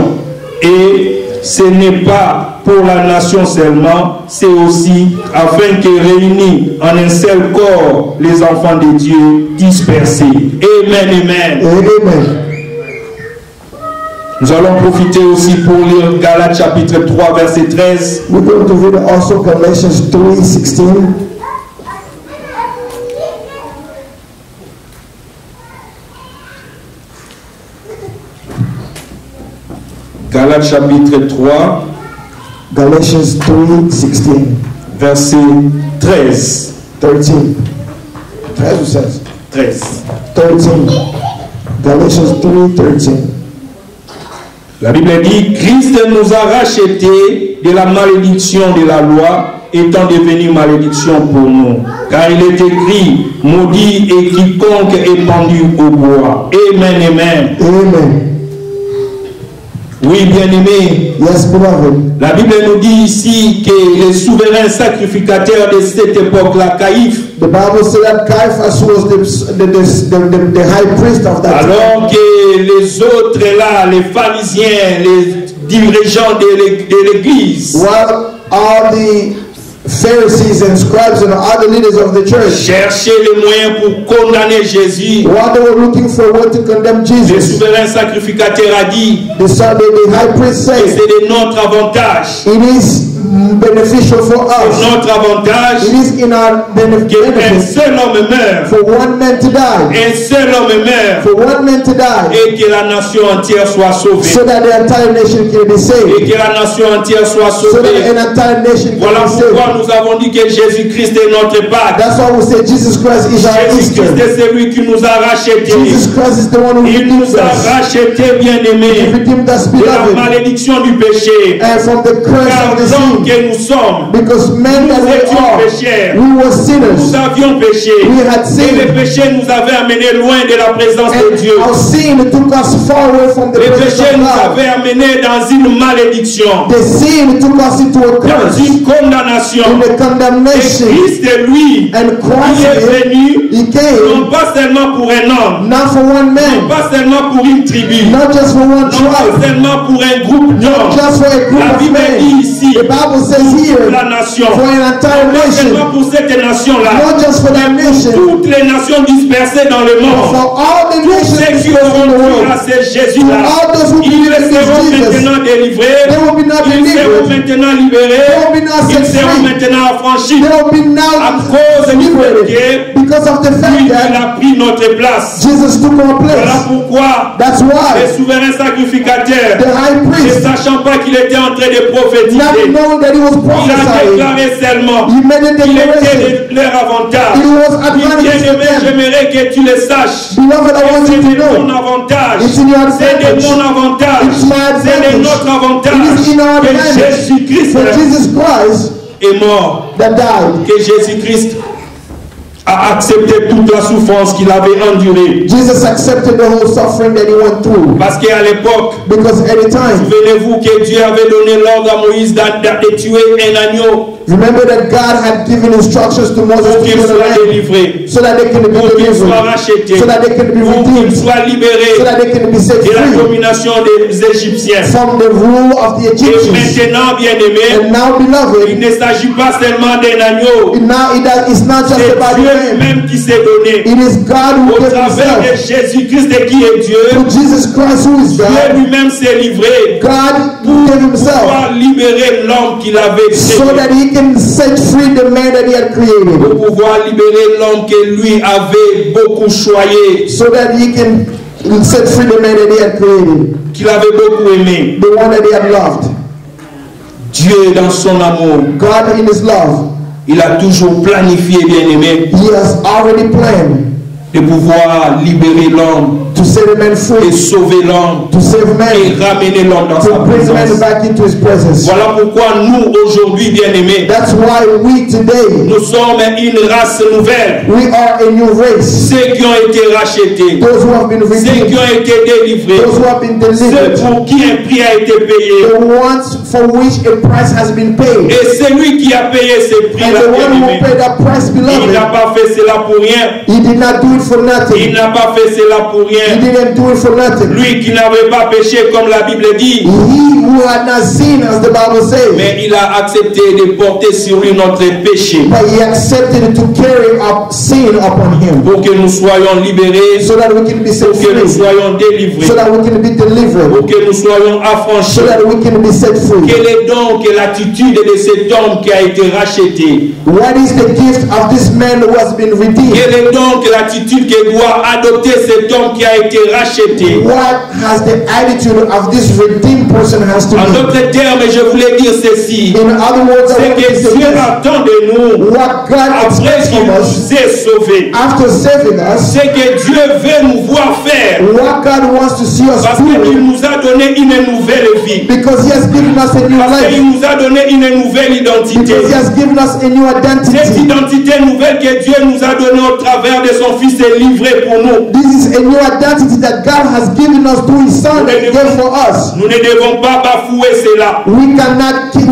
Et ce n'est pas pour la nation seulement, c'est aussi afin que réunis en un seul corps les enfants de Dieu dispersés. Amen, amen. Amen. Nous allons profiter aussi pour lire Galates chapitre 3 verset 13. We're going to read also Galatians 3:16. Galates chapitre 3. Galatians 3:16. Verset 13. 13. 13 ou 16? 13. 13. Galatians 3:13. La Bible dit, Christ nous a rachetés de la malédiction de la loi, étant devenu malédiction pour nous. Car il est écrit, maudit est quiconque est pendu au bois. Amen, amen. Amen. Oui, bien-aimé. Yes, beloved. La Bible nous dit ici que les souverains sacrificateurs de cette époque-là, Caïphe, the Bible says that Caiaphas was the high priest of that time. Alors que les autres là, les pharisiens, les dirigeants de l'église, While all the Pharisees and scribes and other leaders of the church, cherchaient les moyens pour condamner Jésus, while they were looking for a way to condemn le Jesus, souverain sacrificateur a dit the high priest que said, c'est de notre avantage. it is beneficial for C'est us. notre avantage It is in our qu'un benefit seul homme meure, for one man to die, un seul homme meure, for one man to die, et que la nation entière soit sauvée, so that the entire nation can be et saved, que la nation entière soit so that sauvée. an entire nation Voilà can be saved. pourquoi nous avons dit que Jésus-Christ est notre Pâque. That's why we say Jesus Christ is our Jésus-Christ Easter. est celui qui nous a rachetés. Jesus Christ is the one who Il redeems nous a us. rachetés, He bien-aimés, redeemed us, de la beloved, malédiction du péché. and from the curse Car of the l'homme sin. que nous sommes, Because men that nous we étions are, pécheurs. we were Nous sinners, avions péché. We had Et le sinned. péché nous avait amenés loin de la présence de and Dieu. our sin took us far away from the Le presence péché of nous God. avait amenés dans une malédiction, The sin took us into a dans curse, une condamnation. in the Et condemnation. Christ, lui, And il Christ, est venu, He came non pas seulement pour un homme, not for one non man, pas seulement pour une tribu, not just for one non pas tribe, seulement pour un groupe d'hommes. just for a group La of Bible dit men. ici, The Bible says pour here, la nation, for an entire pas seulement nation, pour cette nation-là, not just for that nation, toutes les nations dispersées dans le but monde, for all the nations ceux qui dispersed in auront the cru world. à ce Jésus-là, All those who ils believe in seront this Jesus, maintenant délivrés, they will be not ils seront delivered, maintenant libérés, they will be not ils set seront free, maintenant affranchis they will be à now cause du fait liberated que because of the lui, fact il that a pris notre place. Jesus took our Voilà place. pourquoi That's les why souverains sacrificateurs, the high ne priest, sachant pas qu'il était en train de not prophétiser, knowing that he was il a prophesying, déclaré seulement he made a qu'il declaration. était de leur avantage. It was Oui, advantage to bien-aimé, them. j'aimerais que tu le saches. Beloved, I want C'est you to de mon know, avantage. it's in your C'est de advantage. mon avantage. It's my C'est de advantage. notre avantage. It is in our Que advantage. Jésus-Christ For Jesus Christ est mort. that died. Que Jésus-Christ a accepté toute la souffrance qu'il avait endurée. Jesus accepted the whole suffering that he went through. Parce qu'à l'époque, Because at the time, souvenez-vous que Dieu avait donné l'ordre à Moïse de tuer un agneau remember that God had given instructions to Moses pour to qu'il kill a soit lamb délivré, so that they can be pour qu'il soit delivered, racheté, so that they can be pour qu'il redeemed, soit so libéré that they can be set de la free domination des Égyptiens. from the rule of the Et Egyptians. maintenant, bien-aimé, And now, il beloved, ne s'agit pas seulement d'un agneau, it's not just c'est about Dieu the lamb. lui-même qui s'est donné. It is God who Au gave travers de himself. Jésus-Christ qui est Dieu, Through Jesus Christ who is Dieu God, lui-même s'est livré God gave pour himself pouvoir libérer l'homme qu'il avait so créé. that he can set free the man that he had created. Pour pouvoir libérer l'homme que lui avait beaucoup choyé, So that he can set free the man that he had created. qu'il avait beaucoup aimé. The one that he had loved. Dieu, dans son amour, God in his love, il a toujours planifié, bien-aimé, he has already planned de pouvoir libérer l'homme to set a man et free, sauver l'homme to save et man, ramener l'homme dans sa to bring man présence. back into his presence. Voilà pourquoi nous, aujourd'hui, bien-aimés, That's why we today, nous sommes une race nouvelle. we are a new race. Ceux qui ont été rachetés, Those who have been ceux qui redeemed, ont été délivrés, those who have been ceux delivered, pour qui un prix a été payé. the ones for which a price has been paid. Et c'est lui qui a payé ce prix. And the one who paid that price, Il n'a beloved, pas fait cela pour rien. he did not do it for Il nothing. n'a pas fait cela pour He rien. didn't do it for nothing. Lui qui n'avait pas péché comme la Bible dit. He who had not sinned, as the Bible says, Mais il a accepté de porter sur lui notre péché. but he accepted to carry up sin upon him, Pour que nous soyons libérés. so that we can be set Pour que nous free, soyons délivrés. so that we can be delivered, Pour que nous soyons affranchis. so that we can be set free. Quelle est donc l'attitude de cet homme qui a été racheté? What is the gift of this man who has been redeemed? Quelle est donc l'attitude que doit adopter cet homme qui a été racheté? What has the attitude of this redeemed person has to En be? d'autres termes, je voulais dire ceci. In other words, I C'est want to que say Dieu this. attend de nous, What God après expects qu'il from us nous ait sauvés, after saving us, c'est que Dieu veut nous voir faire. what God wants to see us Parce qu'il do, nous a donné une nouvelle vie. because He has given us a new Parce life, qu'il nous a donné une nouvelle identité. because He has given us a new Cette identity. identité nouvelle que Dieu nous a donnée au travers de son Fils est livrée pour nous. This is a new identity that God has given us through His Son that He gave for us. Nous ne devons pas bafouer cela. We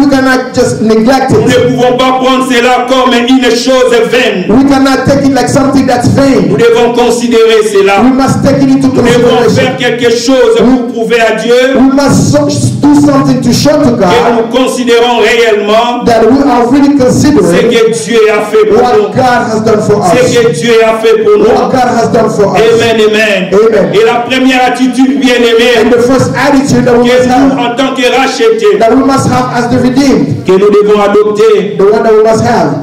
cannot just neglect Nous it. ne pouvons pas prendre cela comme une chose vaine. We cannot take it like something that's vain. Nous devons considérer cela. We must take it into Nous devons consideration. faire quelque chose pour prouver à Dieu We must do something to show to que God nous considérons réellement that we are really ce considering que Dieu a fait pour what nous. God has done for Ce us. que Dieu a fait pour nous. What God has done for us. Amen, amen. Amen. Et la première attitude bien And aimée the first attitude that we que must nous, have, en tant que rachetés, that we must have as the redeemed, que nous devons adopter. the one that we must have.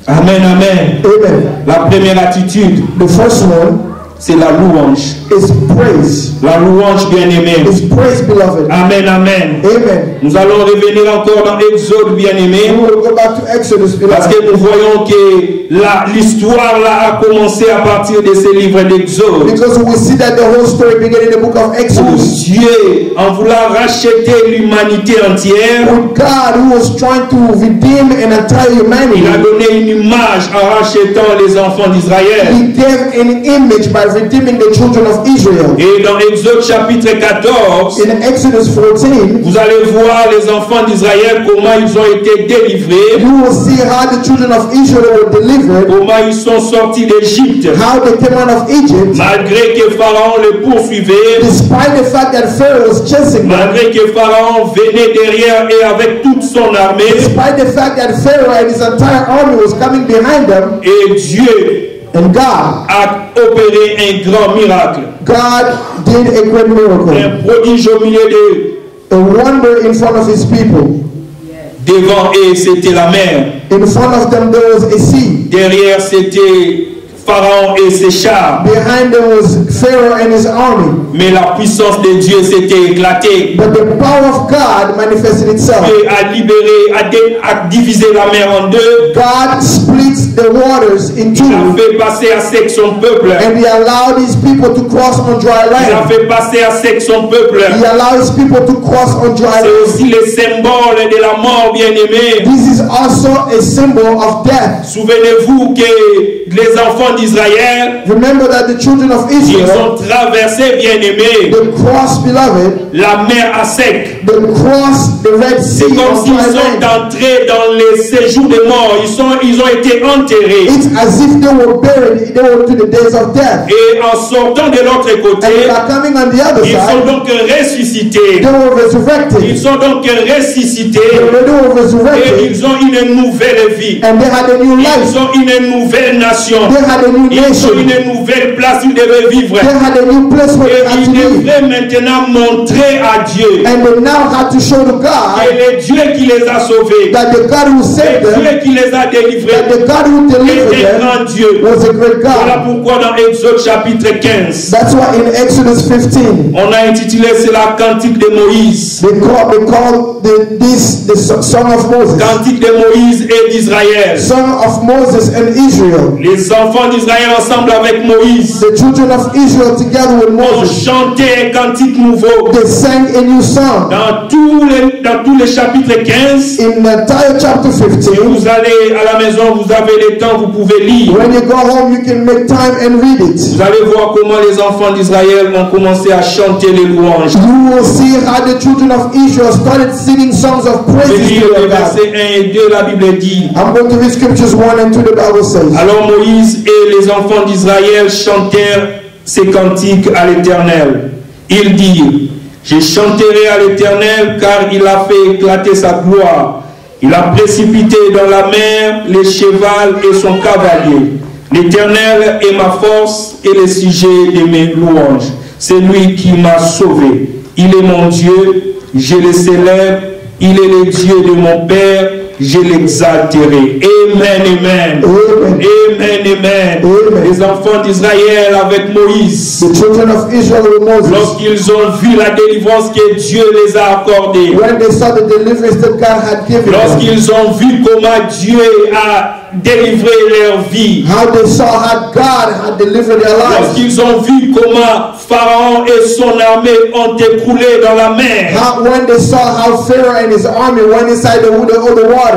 Amen, amen. Amen. La première attitude, The first one c'est la louange. is praise. La louange bien aimée. Is praise, beloved. Amen, amen. Amen. Nous allons revenir encore dans Exode bien aimé. We will go back to Exodus, Parce beloved. que nous voyons que l'histoire là a commencé à partir de ce livre d'Exode. Because we see that the whole story began in the book of Où Exodus. Dieu, en voulant racheter l'humanité entière, With God who was trying to redeem an entire il a humanity, donné une image en rachetant les enfants d'Israël. He gave an image by redeeming the children of Israel. Et dans Exode chapitre 14, In Exodus 14, vous allez voir les enfants d'Israël, comment ils ont été délivrés, you will see how the children of Israel were delivered, comment ils sont sortis d'Égypte, how they came out of Egypt, malgré que Pharaon les poursuivait, despite the fact that Pharaoh was chasing them, malgré que Pharaon venait derrière et avec toute son armée, despite the fact that Pharaoh and his entire army was coming behind them, et Dieu and God opéré un grand miracle, did a great miracle, un prodige au milieu d'eux. a wonder in front of His people. Devant eux, c'était la mer. In front of them there was a sea. Derrière, c'était Pharaon et ses chars. Behind them was Pharaoh and his army. Mais la puissance de Dieu s'était éclatée. But the power of God manifested itself. Dieu a libéré, a divisé la mer en deux. God splits the waters in Il a two, fait passer à sec son peuple. and He allowed His people to cross on dry Il a land. fait passer à sec son peuple. He allowed His people to cross on dry C'est land. aussi le symbole de la mort bien-aimée. This is also a symbol of death. Souvenez-vous que les enfants d'Israël, Remember that the children of ils Israel, ont traversé bien-aimés the cross, beloved, la mer à sec. the cross, the Red C'est Sea comme on s'ils dry sont land. entrés dans les séjours de mort. Ils ont été enterrés. It's as if they were buried, they were to the days of death. Et en sortant de l'autre And they côté, are coming on the other ils sont side, donc ressuscités. they were resurrected. Ils sont donc ressuscités. They were Et resurrected, ils ont une nouvelle vie. and they had a new life. Ils ont une nouvelle nation. They had a new Ils ont nation. une nouvelle place où ils devaient vivre. They had a new place where Et they had ils to live. devraient maintenant montrer à Dieu And they now had to show to que God le Dieu qui les a sauvés, that the God who saved le them, Dieu qui les a délivrés, that the God who delivered est un them grand Dieu. was a great Voilà God. pourquoi dans Exode chapitre 15, That's why in Exodus 15, on a intitulé cela Cantique de Moïse. they call the son of Moses, Cantique de Moïse et d'Israël. son of Moses and Israel. Les enfants d'Israël ensemble avec Moïse The children of Israel together with ont Moses, chanté un cantique nouveau. they sang a new song. Dans tous les chapitres 15, In the entire chapter si 15, vous allez à la maison, vous avez des temps, vous pouvez lire. When you go home, you can make time and read it. Vous allez voir comment les enfants d'Israël ont commencé à chanter les louanges. You will see how the children of Israel started singing songs of Je vais praise lire to les their God. versets 1 et 2, la Bible dit. I'm going to read scriptures 1 and 2, the Bible says. Alors Moïse et les enfants d'Israël chantèrent ces cantiques à l'Éternel. Ils dirent, je chanterai à l'Éternel car il a fait éclater sa gloire. Il a précipité dans la mer les chevals et son cavalier. L'Éternel est ma force et le sujet de mes louanges. C'est lui qui m'a sauvé. Il est mon Dieu, je le célèbre. Il est le Dieu de mon Père, je l'exalterai. Amen, amen. Amen. Amen, amen. Amen. Les enfants d'Israël avec Moïse, The children of Israel with Moses, lorsqu'ils ont vu la délivrance que Dieu les a accordée, when they saw the deliverance that God had given them, lorsqu'ils ont vu comment Dieu a délivré leur vie, how they saw how God had delivered their lives, lorsqu'ils ont vu comment Pharaon et son armée ont écroulé dans la mer, when they saw how Pharaoh and his army went inside the water,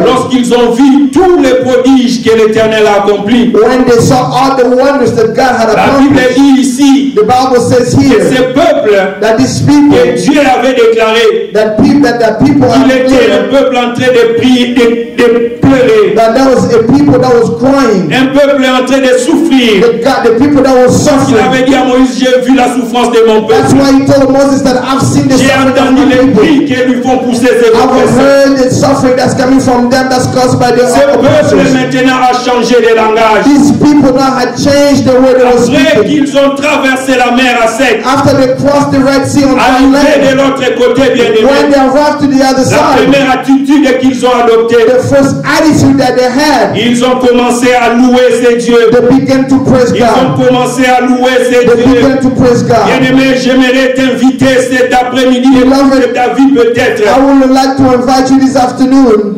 lorsqu'ils ont vu tous les prodiges que l'Éternel a accomplis, when they saw all the wonders that God had la Bible accomplished, dit ici the Bible says que here ces peuples that these que people, Dieu avait déclaré, that people il had était un declared, peuple en train de prier, de pleurer, that there was a people that was crying, un peuple en train de souffrir. the people that was Parce qu'il suffering. avait dit à Moïse, j'ai vu la souffrance de mon That's peuple. why he told Moses that I've seen the J'ai suffering of entendu my les people. cris qui lui font pousser ses I've oppresseurs. heard the suffering that's coming from them that's caused by the Ce peuple oppressors. maintenant a changé de langage. These people now had changed the way they were Après speaking. qu'ils ont traversé la mer à sec, After they crossed the Red Sea on dry arrivé de land, l'autre côté, bien when aimé, they arrived to the other la side, première attitude qu'ils ont adoptée, the first attitude that they had, ils ont commencé à louer ces dieux. they began to praise Ils ont God. commencé à louer ces They dieux. began to praise God. Bien-aimé, j'aimerais t'inviter cet après-midi, Beloved, de ta vie peut-être, I would like to invite you this afternoon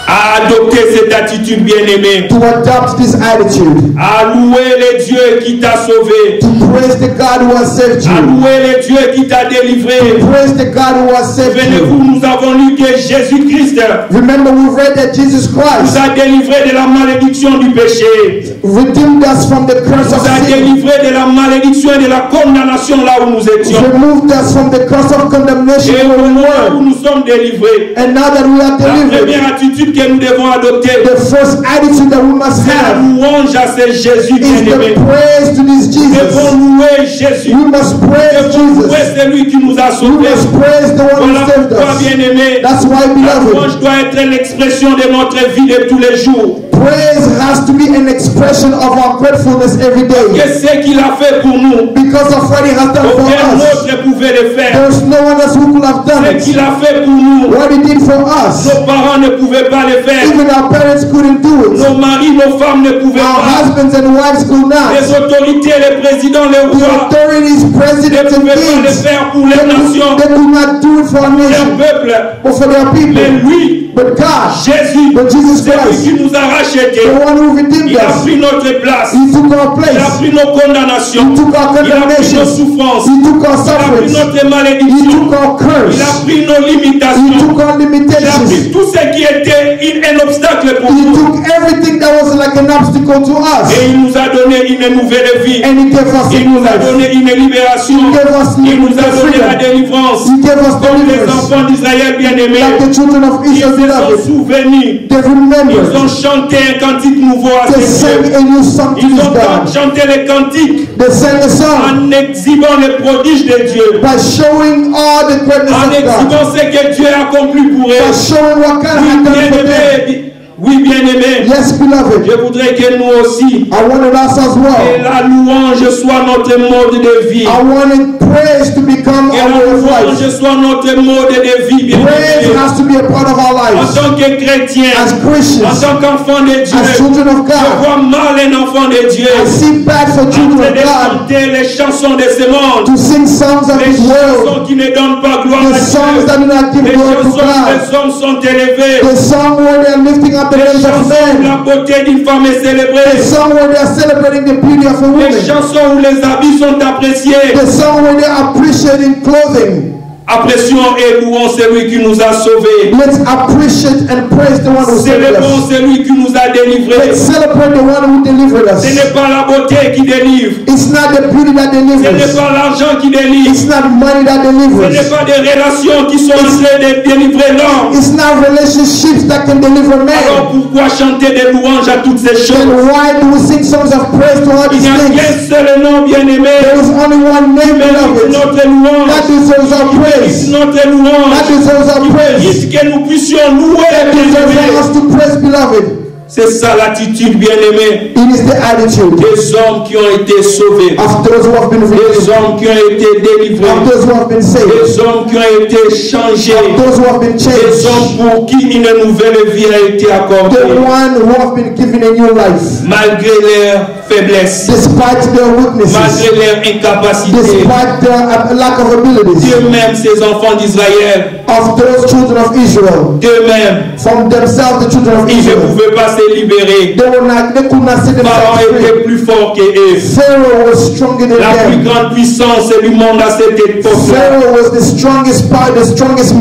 à adopter cette attitude, bien-aimé, to adopt this attitude, à louer les dieux qui t'a sauvé, to praise the God who has saved à you, louer les dieux qui t'a délivré. praise the God who has saved you. Souvenez-vous, nous avons lu que Jésus-Christ Remember, we read that Jesus nous Christ a délivré de la malédiction du péché, redeemed us from the curse of nous a sin, délivré de la malédiction et de la condamnation là où nous étions. removed us from the curse of condemnation Et au where we moment où were. nous sommes délivrés, And now that we are la delivered, première attitude que nous devons adopter, the first attitude that we must c'est la have louange à ce Jésus is bien-aimé. the praise to this Nous devons Jesus. louer Jésus. We must Nous praise devons louer Jesus. celui qui nous a We sauvés. must praise the one who Voilà saved pourquoi, us. bien-aimé, That's why, la beloved, louange doit être l'expression de notre vie de tous les jours. praise has to be an expression of our gratefulness every day Qu'est-ce qu'il a fait pour nous? because of what he has done for Aucun us. autre pouvait le faire. There's no one else who could have done Ce it. qu'il a fait pour nous, What he did for us, nos parents ne pouvaient pas le faire. even our parents couldn't do it. Nos maris, nos femmes ne pouvaient Our pas. husbands and wives could Les not. autorités, les présidents, les The rois authorities, ne presidents, and pouvaient pas le kings, faire pour les nations, they could not do it for our pour nation, leur peuple. but for their Mais people. lui, But God, Jésus, but Jesus c'est lui Christ, qui nous a rachetés. the one who redeemed Il a us, pris notre place. he took our Il a place. pris nos condamnations. He took our Il a pris nos condemnations. souffrances. He took our Il a pris sufferings. notre He malédiction. took our Il curse. a pris nos He limitations. took our Il a pris limitations. tout ce qui était un obstacle pour He nous. took everything that was like an obstacle to us. Et il nous a donné une nouvelle vie. And he gave us a Il new nous a life. donné une libération. He gave us Il nous a donné la freedom. délivrance. He gave us Comme les deliverance. enfants d'Israël bien-aimés. Like the children of Ils Israel se sont beloved. souvenus. They Ils remembered. ont chanté un cantique nouveau à They ces sang dieux. a new song to Ils this ont God. chanté les cantiques They sang a song en exhibant les prodiges de Dieu. by showing all the greatness En of God. exhibant ce que Dieu a accompli pour By eux. showing what God Oui, had done for them. bien-aimés. Oui, bien-aimés. Yes, beloved. Je voudrais que nous aussi, I wanted us as que well. la louange soit notre mode de vie. I wanted praise to become Que our la way of louange life. soit notre mode de vie, Praise bien-aimés. has to be a part of our En lives. tant que chrétien, As en Christians, tant qu'enfant de Dieu, as children of je God, vois mal un enfant de Dieu I see bad for en children train of de God chanter les chansons de ce monde. to sing songs of Les this world, chansons qui ne donnent pas gloire the à songs Dieu. that do not give Les glory to chansons où God, les hommes sont élevés. the song where they are lifting up the Les names of chansons où men, la beauté d'une femme est the célébrée. song where they are celebrating the beauty of a Les woman, chansons où les habits sont appréciés. the song where they are appreciating clothing. Apprécions et louons celui qui nous a sauvés. Let's appreciate and praise the one who saved Célébrons us. celui qui nous a délivrés. Let's celebrate the one who delivered us. Ce n'est pas la beauté qui délivre. It's not the beauty that Ce n'est delivers. pas l'argent qui délivre. It's not money that Ce n'est delivers. pas des relations qui sont en train de délivrer l'homme. It's not relationships that can deliver Alors man. pourquoi chanter des louanges à toutes ces Then choses? why do we sing songs of praise to all Il these n'y a things? qu'un seul nom bien-aimé. There is only one name, Mérite beloved. notre louange. That deserves our Mérite praise. notre That louange. deserves our praise. Mérite que nous puissions louer. That deserves bien-aimé. us to praise, beloved. C'est ça l'attitude bien-aimée It is the attitude des hommes qui ont été sauvés, of those who have been des redeemed, hommes qui ont été délivrés, of those who have been saved, des hommes qui ont été changés, of those who have been des changed, hommes pour qui une nouvelle vie a été accordée, the one who have been given a new life, malgré leurs faiblesses, despite their weaknesses, malgré leur incapacité. despite their lack of abilities, D'eux-mêmes, ces enfants d'Israël, of those children of Israel, d'eux-mêmes, from themselves, the children of ils ne Israel. pouvaient pas se libérer. They could not set Pharaon themselves était free. plus fort qu'eux. Pharaoh was stronger than La plus them. grande puissance du monde à cette époque-là. Pharaoh was the strongest part, the strongest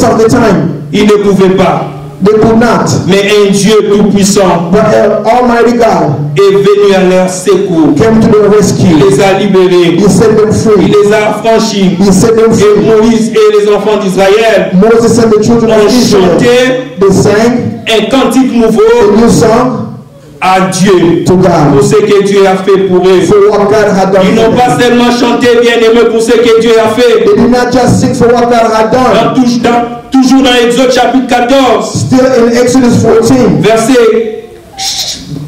of the time. Ils ne pouvaient pas. They could not. Mais un Dieu tout-puissant But Almighty God est venu à leur secours. came to their Il rescue. les a libérés. He set them Il free. les a affranchis. He set them Et free. Moïse et les enfants d'Israël Moses and the children ont of Israel, chanté they sang un cantique nouveau a new song à Dieu to pour God ce que Dieu a fait pour eux. for what God had done Ils for n'ont pas them. seulement chanté bien-aimé pour ce que Dieu a fait. They did not just sing for what God had done. Toujours dans Exode chapitre 14, Still in Exodus 14,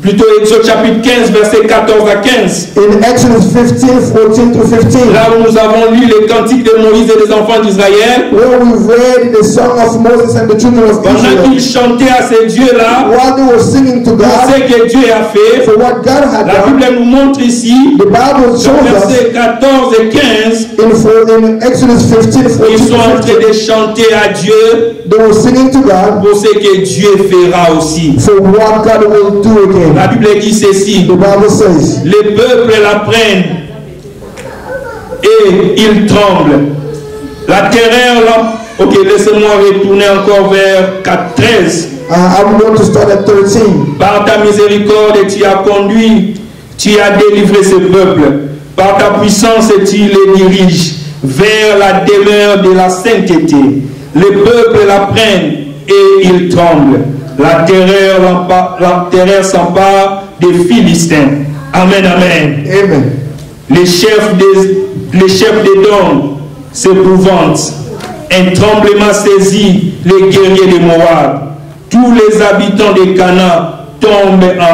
plutôt Exode chapitre 15, verset 14 à 15. in Exodus 15, 14 through 15, Là où nous avons lu les cantiques de Moïse et des enfants d'Israël, where we read the song of Moses and the children of pendant Israel, qu'ils chantaient à ces dieux-là, while they were singing to pour God ce que Dieu a fait, for what God had la done. Bible nous montre ici, The Bible dans shows us versets 14 et 15, in Exodus 15, 14 ils sont en to train 15, de chanter à Dieu they were singing to God pour ce que Dieu fera aussi. for what God will do again. La Bible dit ceci, The Bible says, les peuples la prennent et ils tremblent. La terreur, là, ok, laissez-moi retourner encore vers 4:13. I'm going to start at 13. Par ta miséricorde, tu as conduit, tu as délivré ce peuple. Par ta puissance, tu les diriges vers la demeure de la sainteté. Les peuples la prennent et ils tremblent. La terreur s'empare des Philistins. Amen, amen. Amen. Les chefs d'Édom s'épouvantent. Un tremblement saisit les guerriers de Moab. Tous les habitants de Canaan tombent en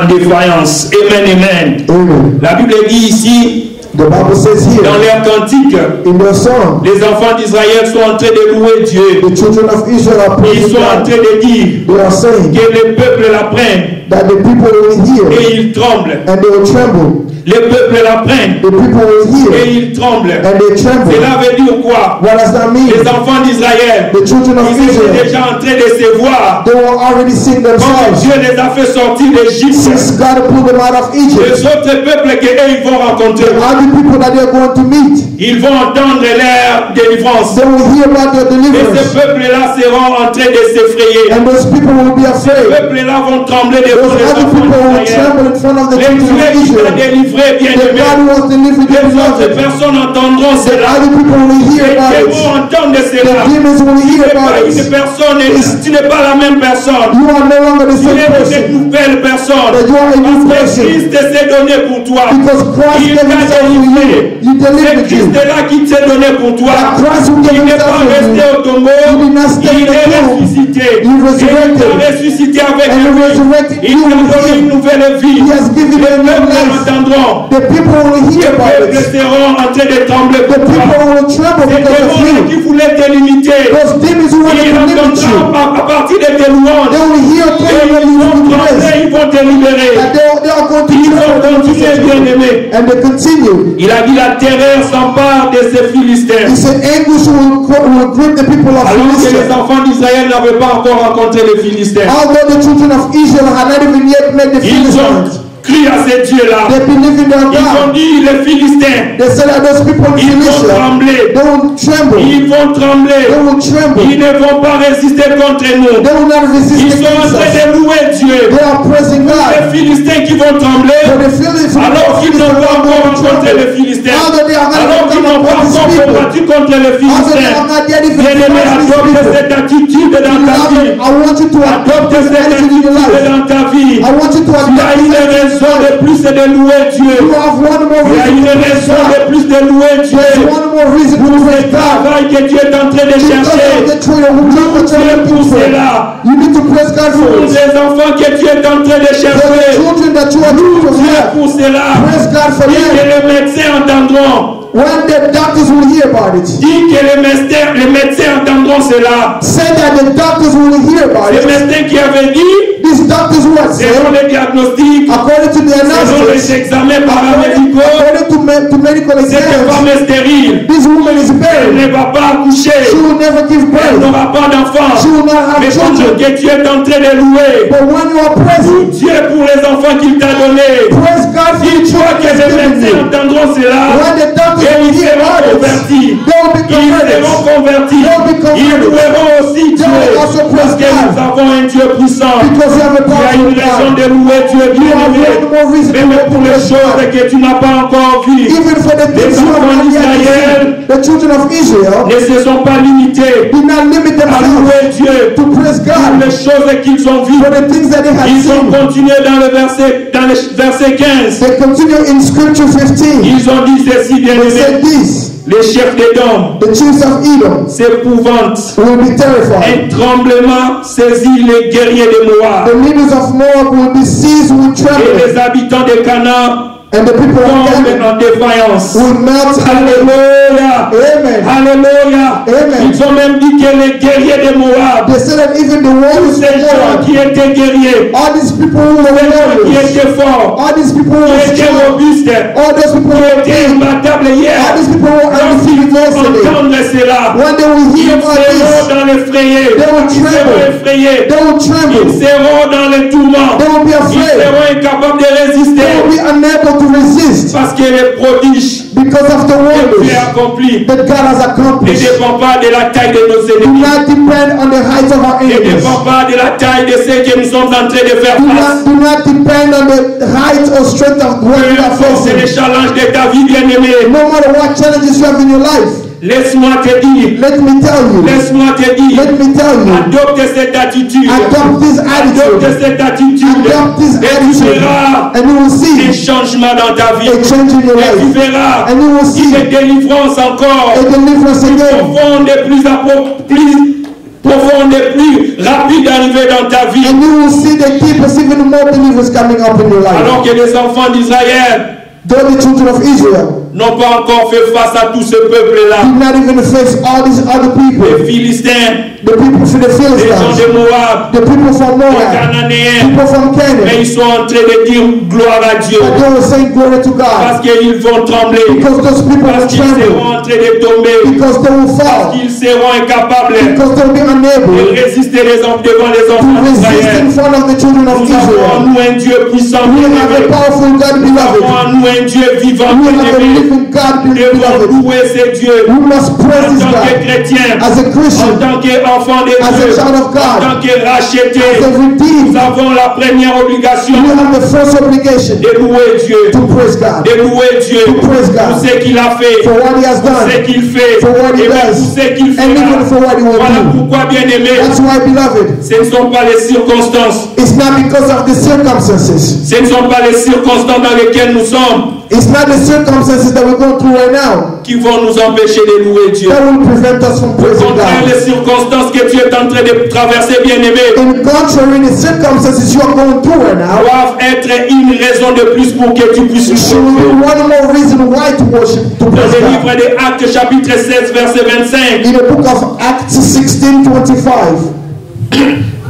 défaillance. Amen, amen. Amen. La Bible dit ici, The Bible says dans here, leur cantique, in their song, les enfants d'Israël sont en train de louer Dieu. the children of Israel are Ils praising sont en God. train de dire They are saying que les peuples la prennent that the people will hear et ils tremblent. and they will tremble. Les peuples la prennent The people will et hear ils tremblent. and they tremble. Cela veut dire quoi? What does that mean? Les enfants d'Israël, The children of ils étaient Israel, déjà en train de se voir. they were already seeing Quand themselves Dieu les a fait sortir d'Égypte, since God pulled them out of les Egypt. autres peuples qu'eux ils vont rencontrer, The other people that they're going to meet, ils vont entendre leur délivrance. they will hear about their Et ces deliverance, peuples-là seront en train de s'effrayer. and those people will be Ces afraid. peuples-là vont trembler devant Those les other enfants people will d'Israël. tremble in front of the Les children Dieu of qui t'a Israel. délivré, bien The aimé. God who was delivered Les them autres beloved. personnes entendront The cela. other people will hear Les about démons it. entendent The cela. demons will Tu hear n'es pas about une it. personne, tu n'es pas la même personne. You are no longer the Tu same es une person, nouvelle personne. but you are a new Parce que person. Christ s'est donné pour toi. Because Christ Il gave t'a himself to you. délivré. He C'est delivered Christ you. là qui s'est donné pour toi. That Christ who gave Il n'est himself pas for resté you. au tombeau. He did not stay in Il the est tomb. ressuscité. He Et resurrected. il t'a ressuscité avec And he lui. resurrected Il you t'a with donné une him. nouvelle vie. He has given Les you a new peuples life. entendront. The people will Les hear about peuples it. seront en train de trembler The pour toi. people will tremble Ces because of démons you. qui voulaient te limiter, Those demons who wanted ils to limit you, entendront à partir de tes they louanges. will hear Et through when ils you vont praise trembler, ils vont te libérer. that they are going to Ils vont tremble continuer, bien-aimé. and they continue. Il a dit la terreur s'empare de ces Philistins. He said anguish will grip the people of Alors que les Philistia. enfants d'Israël n'avaient pas encore rencontré les Philistins. Although the children of Israel had not even yet met the Ils ont, Philistines, cru à ces dieux-là. They believe in their Ils ont God. dit les Philistins, They said that those people in ils vont Philistia, trembler. they will tremble. Ils vont trembler. They will tremble. Ils ne vont pas résister contre nous. They will not resist Ils sont en against train us. de louer Dieu. They are praising Les God. Philistins qui vont trembler, For the Philistines, alors qu'ils n'ont pas encore rencontré les Philistins, Although they are not alors qu'ils n'ont pas encore combattu contre les Although they Philistins. are not yet even Bien-aimé, fighting these adopte people. cette attitude dans ta vie. Beloved, I want you to adopt Adopte this cette attitude in your attitude life. dans ta vie. I want you to Tu as adopt une this raison attitude. de plus de louer Dieu. You have one more Tu as reason une to praise raison de God. plus de louer There's Dieu. one more reason to Pour praise ce God. travail que tu es en train de Because of chercher. the trailer who Dieu pour cela. You need to praise God for Pour it. les enfants que tu es en train de For the chercher. children that you are trying to Dieu have. pour cela. Praise God for Dis que them. les médecins entendront. When the doctors will hear about it. Dis que les médecins entendront cela. Say that the doctors will hear about Les it. médecins qui avaient dit, These doctors who have selon said, les diagnostics, according to the selon les analysis, examens paramédicaux, according to medical cette exams, femme est stérile. this woman is Elle barren. ne va pas accoucher. She will never give Elle birth. n'aura pas d'enfant. She will not have Mais pendant children. que tu es en train de louer, But when you are present, Dieu pour les enfants qu'il t'a donnés, praise God for the dis-toi children que He's les given médecins you. entendront cela When the doctors et will ils hear seront about it, convertis. they will be Ils converted. seront convertis. They'll be converted. Ils loueront aussi Dieu. will also praise Parce que God. nous avons un Dieu puissant. Because you have a Il y a une powerful raison God. de louer Dieu bien You have aimé. one more reason to Même pour les praise choses God. que tu n'as pas encore vues. Even for the things you have not yet seen, the children of Israel Ne se sont pas limités did not limit à themselves louer Dieu to praise pour God les choses qu'ils ont vues. for the things that they had Ils ont seen. continué dans le verset 15. They continue in scripture 15. Ils ont dit ceci, bien They aimé. said this, Les chefs d'Édom the chiefs of Edom s'épouvantent. will be terrified. Un tremblement saisit les guerriers de Moab. The leaders of Moab will be seized with Et trembling, les habitants de Canaan and the people of tombent Canaan en défaillance. will melt away. Alléluia. Amen. Alléluia. Amen. Ils ont même dit que les guerriers de Moab, They said that even the warriors ces of gens Moab, qui étaient guerriers, all these people who were ces gens qui warriors, étaient forts, all these people who qui were étaient strong, robustes, all those people who qui were étaient big, imbattables hier, all these people who were lorsqu'ils undefeated vont yesterday, entendre cela, when they will ils hear about seront this, dans l'effrayé, They will ils seront tremble. effrayés, they will ils tremble, seront dans les tourments, they will be ils afraid, seront incapables de they résister will be unable to resist parce que les prodiges because of the que wonders Dieu a accomplis that God has ne accomplished. dépend pas de la taille de nos Do ennemis, not depend on the height of our ne enemies. dépend pas de la taille de ceux que nous sommes en train de faire face. Do not depend on the height or strength of what you are C'est le facing. challenge de ta vie, bien-aimé. No matter what challenges you have in your life, Laisse-moi te dire, let me tell you, laisse-moi te dire, let me tell you, adopte cette attitude, adopt this adopte attitude, cette attitude, adopt this et tu attitude, verras and you will un see changement dans ta vie, a change in your et tu life, verras and you will see une délivrance encore a deliverance again, profonde et plus profonde et plus rapide d'arriver dans ta vie, and you will see the deepest, even more believers coming up in your life. alors que les enfants d'Israël Though the children of Israel n'ont pas encore fait face à tout ce peuple-là, did not even face all these other les people, Philistins, the people from the les gens Philistines, de Moab, the people from les Moab, Cananéens, people from mais Canaan, ils sont en train de dire gloire à Dieu, but they were saying glory to parce God, qu'ils vont trembler, because those people will parce qu'ils seront tremble, en train de tomber, because they will parce fall, qu'ils seront incapables because they will be de unable résister devant les to enfants resist d'Israël. in front of the children of Nous avons en Israel. nous un Dieu puissant, We have a bien-aimé. powerful God, Nous avons beloved. en nous un Dieu vivant, We have a bien-aimé. living God, Nous devons beloved. louer ce Dieu We must praise en this tant que God chrétien, as a en Christian, tant qu'enfant de as a Dieu, child of en God, tant que racheté. as a Nous redeemed. avons la première obligation We have the first obligation de louer Dieu, to praise God, de louer Dieu To praise God. pour ce qu'il a fait, for what He has pour ce done, qu'il fait, For what he et même does. pour ce qu'il and even fera. for what He will Voilà do. pourquoi, bien-aimé, That's why, beloved, ce ne sont pas les circonstances, it's not because of the circumstances. ce ne sont pas les circonstances dans lesquelles nous sommes It's not the circumstances that we're going through right now qui vont nous empêcher de louer Dieu. that will prevent us from Au praising contraire, God. les circonstances que tu es en train de traverser, bien-aimé, In contrary, the circumstances you are going through right now doivent être une raison de plus pour que tu puisses should louer be Dieu. one more reason why to worship, to Dans praise le God. livre des Actes, chapitre 16, verset 25, In the book of Acts 16:25,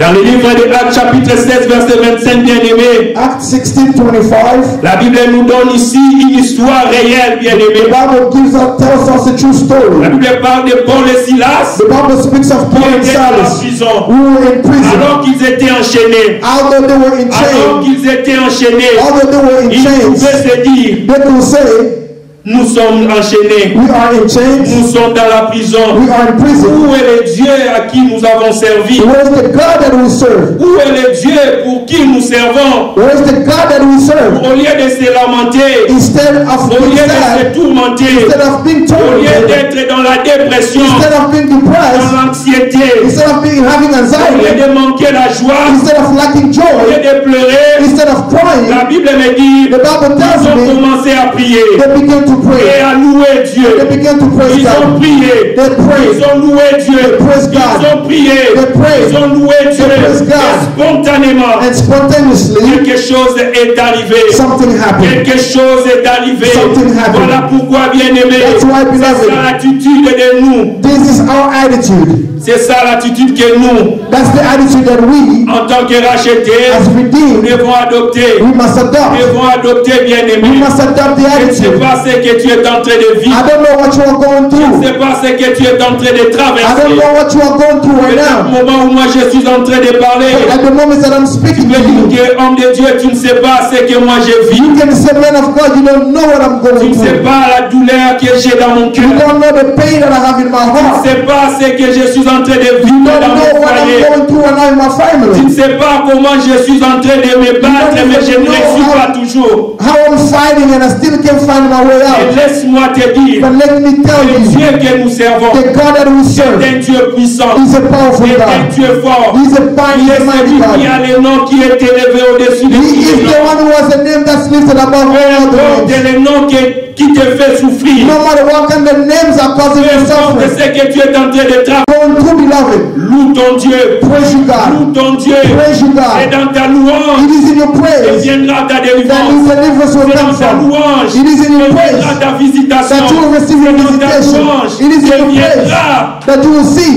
Dans le livre de Actes chapitre 16 verset 25, bien-aimé, Acts 16:25. la Bible nous donne ici une histoire réelle, The bien-aimé. Bible tells us a true La story. Bible parle de Paul et Silas The Bible speaks of qui Paul and étaient dans la Silas prison who were in prison. alors qu'ils étaient enchaînés. Although they were in Alors chains, qu'ils étaient enchaînés, although they were in ils chains, pouvaient se dire, they could say, nous sommes enchaînés, we are in chains, nous sommes dans la prison. we are in prison. Où est le Dieu à qui nous avons servi? Where is the God that we serve? Où est le Dieu pour qui nous servons? Where is the God that we serve? Au lieu de se lamenter, Instead of au being lieu de sad, se tourmenter, instead of being au lieu tormented, d'être dans la dépression, instead of being dans depressed, l'anxiété, instead of having au lieu anxiety, de manquer la joie, instead of lacking au lieu joy, de pleurer, instead of crying, la Bible me dit, the Bible ils tells ont me commencé à prier they began to et pray. à louer They Dieu. began to praise Ils ont God. prié, They prayed. ils ont loué Dieu, praise God. ils ont prié, They prayed. ils ont loué Dieu, praise God. et spontanément, And spontaneously, quelque chose est arrivé. something happened. Quelque chose est arrivé. Something happened. Voilà pourquoi, bien-aimé, That's why, c'est beloved, ça l'attitude de nous. This is our attitude. C'est ça l'attitude que nous, That's the attitude that we, en tant que rachetés, as nous redeemed, devons adopter. we must Nous adopt. devons adopter, We bien-aimé. must adopt the Je ne sais attitude. pas ce que tu es en train de I vivre. don't know what you are going Je ne through. sais pas ce que tu es en train de I don't traverser. know what you are going through right Mais au now. moment où moi je suis en train de parler, At the moment that I'm tu speaking peux to dire you, que, homme de Dieu, tu ne sais pas ce que moi je vis. you can say, man of God, you don't know what I'm Tu going ne sais through. pas la douleur que j'ai dans mon You cœur. don't know the pain that I have in my Tu ne heart. sais pas ce que je suis en train de You vivre don't dans know mon what I'm foyer. going through right now in my Tu family. ne sais pas comment je suis en train de me battre, mais je ne réussis pas toujours. How I'm fighting and I still can't find my way Et out. laisse-moi te dire, But let me tell le you, Dieu que nous servons the God that we est serve un Dieu puissant, is a powerful est un God. Dieu fort. He's a Il est mighty celui qui God. a le nom qui est élevé au-dessus de He tous is les the noms. one who has a name that's lifted above all Peu other importe names. le nom qui te fait souffrir, No matter what kind of names are causing peu you importe suffering, ce que tu es en train de traverser, going through, beloved, loue ton Dieu, praise you, God. loue ton Dieu, Praise you, et God. dans ta louange, It is in your et praise viendra ta that délivrance. His deliverance will C'est come dans ta from. louange, It is in your que praise viendra ta visitation. that you will receive your C'est dans ta visitation. louange It is in que your praise viendra that you will see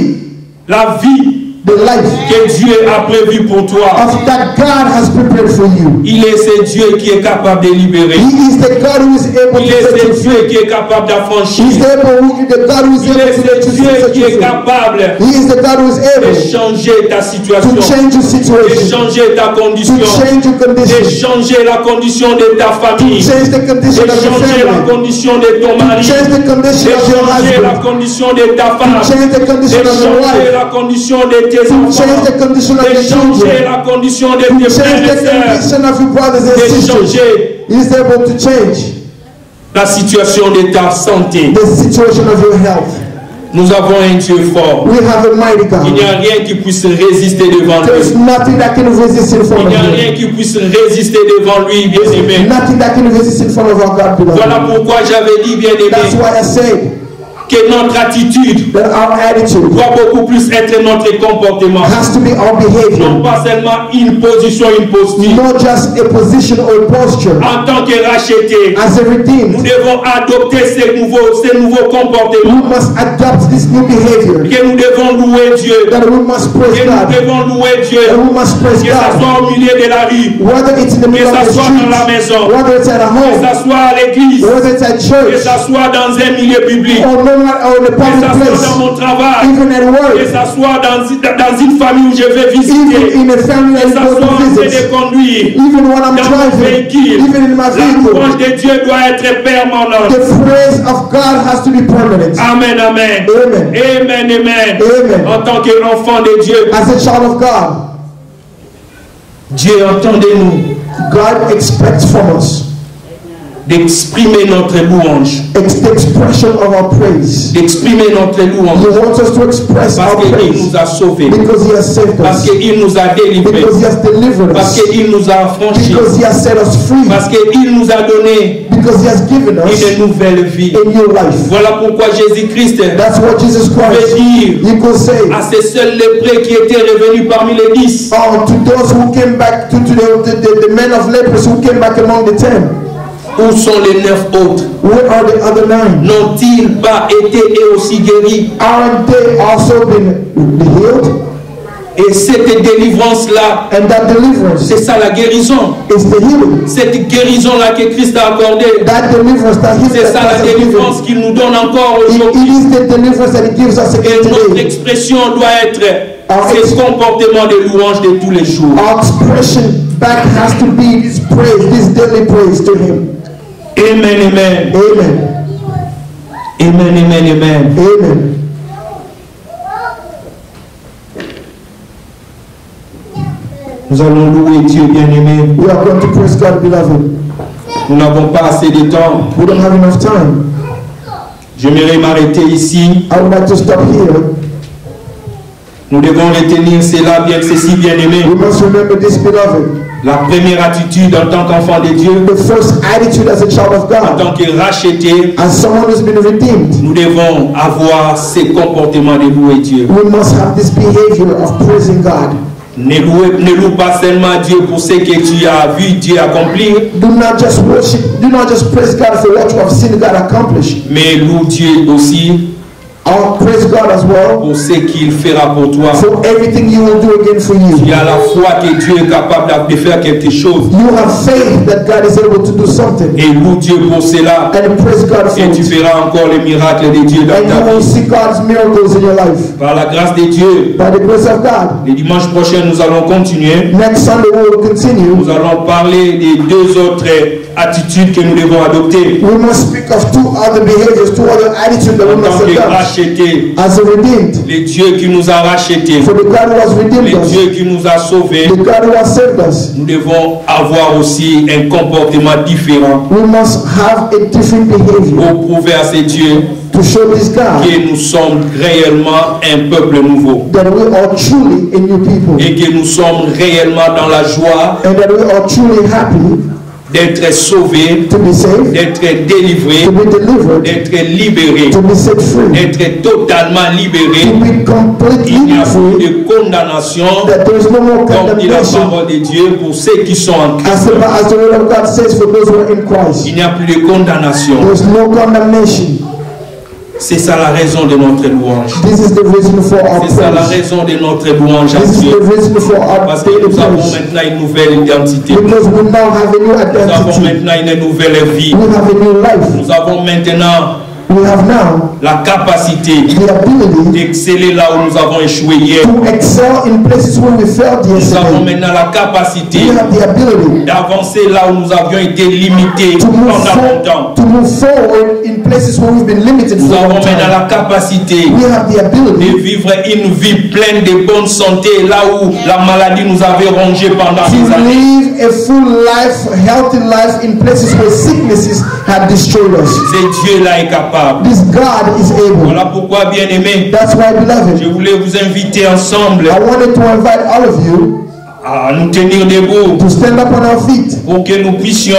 la vie the life que Dieu a prévue pour toi. of that God has prepared for you. Il est ce Dieu qui est capable de libérer. He is the God who is able Il to est set you ce free. Dieu qui est capable d'affranchir. He is the God who is Il able est to let ce you Dieu set qui you est free. capable He is the God who is de able changer ta to situation, change your de situation, changer ta to condition, change your de condition, changer la condition de ta famille, change the de condition of your changer la family, condition de ton mari, change the de condition of your changer la husband, condition de ta femme, change the de condition of your changer wife, la condition de tes change enfants, the condition of de your changer children, la condition de tes frères change et the sœurs, condition of your brothers and de sisters. changer He is able to change la situation de ta santé. the situation of your health. Nous avons un Dieu fort. We have a mighty Il n'y God. a rien qui puisse résister devant There's lui. nothing that can resist in front Il of n'y a Him. rien qui puisse résister devant lui, bien-aimé. Nothing that can resist in front of our God, Voilà beloved. pourquoi j'avais dit, That's bien-aimé, why I said que notre attitude that our attitude doit beaucoup plus être notre comportement. has to be our behavior, Non pas seulement une position, une posture. not just a position or a posture. En tant que rachetés, As a nous redeemed, devons adopter ces nouveaux comportements. we must adopt this new behavior. Que nous devons louer Dieu. That we must praise Que nous God. devons louer Dieu. That we must praise Que ça God. soit au milieu de la rue, Whether it's in the que middle ça of the soit dans la street, maison, whether it's at a que home, ça soit à l'église, whether it's at que church, ça soit dans un milieu public, or no matter or in a que ça public soit place, dans mon travail, even at que work, ça soit dans une famille où je vais even visiter, in a family que that ça you soit go en to train visit, de conduire, even when I'm dans mon driving, véhicule. even in my La vehicle, louange de Dieu doit être permanente. the praise of God has to be permanent. Amen, amen. Amen. Amen, amen. Amen. En tant qu'enfant de Dieu, As a child of God, Dieu, entendez-nous God expects from us d'exprimer notre louange, the expression of our praise. d'exprimer notre He louange, wants us to express parce our qu'il praise nous a sauvés, because He has saved parce us, qu'il nous a délivrés, because He has delivered parce us, qu'il nous a affranchis, because He has set us free, parce qu'il nous a donné because He has given us une nouvelle vie. a new life. Voilà pourquoi Jésus-Christ That's what Jesus pouvait Christ, dire you could say, à ces seuls lépreux qui étaient revenus parmi les 10, to those who came back, to the men of lepers who came back among the 10, où sont les 9 autres? where are the other 9? N'ont-ils pas été eux aussi guéris? Aren't they also been healed? Et cette délivrance-là, And that deliverance c'est ça la guérison. is the healing. Cette guérison-là que Christ a accordée, That deliverance, that healing, c'est ça that la Christ has délivrance given. qu'il nous donne encore It aujourd'hui. is the deliverance that He gives us Et again notre today. expression doit être ce comportement de louange de tous les jours. Our expression back has to be this praise, this daily praise to Him. Amen, amen. Amen. Amen, amen, amen. Amen. Nous allons louer Dieu bien-aimé. We are going to praise God, beloved. Nous n'avons pas assez de temps. We don't have enough time. J'aimerais m'arrêter ici. I would like to stop here. Nous devons retenir cela, bien ceci, bien-aimé. We must remember this, beloved. La première attitude en tant qu'enfant de Dieu, The first attitude as a child of en God, tant que racheté, as someone who's been redeemed, nous devons avoir ces comportements de louer Dieu. we must have this behavior of praising God. Ne loue pas seulement Dieu pour ce que tu as vu Dieu accomplir, Do not just worship, do not just praise God for what you have seen God accomplish. mais loue Dieu aussi I'll praise God as well pour ce qu'il fera pour toi. for everything He will do again for Tu you. as la foi que Dieu est capable de faire quelque chose. You have faith that God is able to do something. Et loue Dieu pour cela. And praise God for Et tu it. verras encore les miracles de Dieu dans And ta you will vie. see God's miracles in your life. Par la grâce de Dieu, By the grace of God. le dimanche prochain, nous allons continuer. Next Sunday we will continue. Nous allons parler des deux autres attitudes que nous devons adopter We must speak of two other behaviors, two other attitudes that we en must tant que adopt rachetés. as a redeemed. Le Dieu qui nous a rachetés, For the God who has redeemed le us, Dieu qui nous a sauvés, the God who has saved us, nous devons avoir aussi un comportement différent we must have a different behavior pour prouver à ces dieux to show this God que nous sommes réellement un peuple nouveau that we are truly a new people et que nous sommes réellement dans la joie and that we are truly happy d'être sauvés, to be saved, d'être délivrés, to be delivered, d'être libérés, to be set free, d'être totalement to libérés. be Il n'y completely a plus free, de condamnation, that there is no more comme dit la condemnation, parole de Dieu, pour ceux qui sont en Christ. as the word of God says for those who are in Christ. Il n'y a plus de condamnation. There is no condemnation. C'est ça la raison de notre louange. This is the reason for our C'est ça la praise. raison de notre louange à This is Dieu. the reason for our Parce que daily nous avons praise. maintenant une nouvelle identité. Because we now have a new Nous avons identity. maintenant une nouvelle vie. We have a new life. Nous avons maintenant We have now la capacité the ability d'exceller là où nous avons échoué hier. to excel in places where we failed Nous avons yesterday. maintenant la capacité We have the ability d'avancer là où nous avions été limités to move, pendant longtemps. forward in places where we've been limited Nous for a avons long maintenant time. la capacité We have the de ability vivre une vie pleine de bonne santé là où la maladie nous avait rongé pendant des to années. live a full life, a healthy life in places where sicknesses had destroyed us. Ce Dieu-là est capable. This God is able. Voilà pourquoi, bien-aimés, That's why, je beloved, voulais vous inviter ensemble I wanted to invite all of you à nous tenir debout to stand up on our feet pour que nous puissions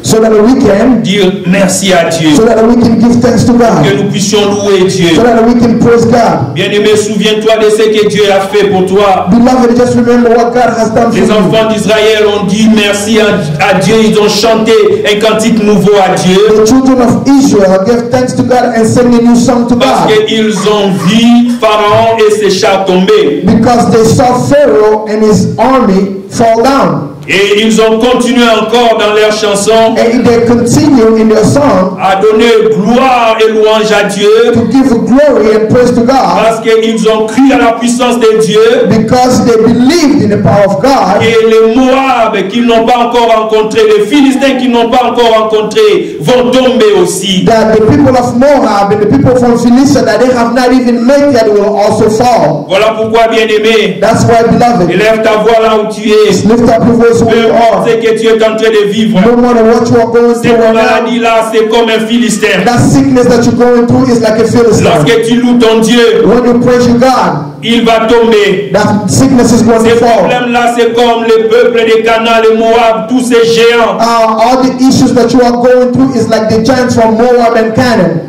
so that we can dire merci à Dieu, give thanks to que God, nous puissions louer Dieu. so that we can praise God. Bien-aimé, souviens-toi de ce que Dieu a fait pour toi. Beloved, just remember what God has done for Les you. enfants d'Israël ont dit merci à Dieu, ils ont chanté un cantique nouveau à Dieu The children of Israel gave thanks to God and sang a new song to parce God qu'ils ont vu Pharaon et ses chars tomber. because they saw Pharaoh and his army fall down. Et ils ont continué encore dans leur chanson And they continue in their song à donner gloire et louange à Dieu to give glory and praise to God parce qu'ils ont cru à la puissance de Dieu. because they believed in the power of God. Et les Moab qu'ils n'ont pas encore rencontrés, les Philistins qu'ils n'ont pas encore rencontrés vont tomber aussi. That the people of Moab and the people from Philistia that they have not even met yet will also fall. Voilà pourquoi, bien-aimé, That's why, beloved, élève ta voix là où tu es. lift up your voice where you Peu are. importe ce que tu es en train de vivre. No matter what you are going Cette through right now, maladie-là, c'est comme un Philistin. that sickness that you're going through is like a Philistine. Lorsque tu loues ton Dieu, When you praise your God, il va tomber. that sickness is going Ces to fall. problèmes-là, c'est comme le peuple de Canaan, les Moab, tous ces géants. All the issues that you are going through is like the giants from Moab and Canaan.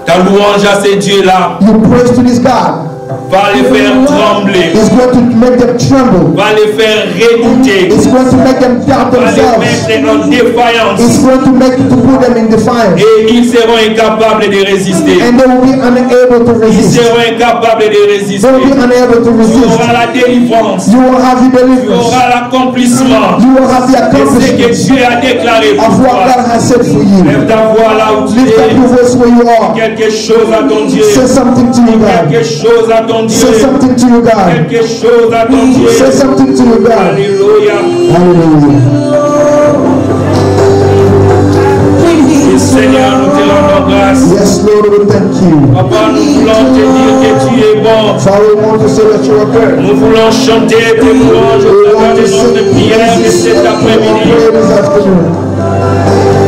Ta louange à ces dieux-là You praise to this God va les faire trembler, It's going to make them tremble. va les faire redouter, It's going to make them doubt va les themselves. mettre en défaillance, It's going to put them in defiance. et ils seront incapables de résister. And they will be unable to Ils resist. seront incapables de They résister. will be unable to Il y resist. aura la délivrance, You will have the il y deliverance. aura l'accomplissement You will have the de ce que accomplishment Dieu a déclaré pour of what toi. God has said for you. Lève ta voix là où tu Lift up your es. voice where you are. Quelque chose à ton Dieu. Say something to you, God. Quelque chose à ton Dieu. Say something to you, God. Quelque chose à ton Dieu. Say something to you, God. Alléluia. Hallelujah. Et Seigneur, nous te rendons grâce. Yes, Lord, we thank you. Papa, nous voulons te dire que tu es bon. Father, we want to say that you are good. Nous voulons chanter tes louanges au travers de notre prière de cet après-midi. Pray this afternoon.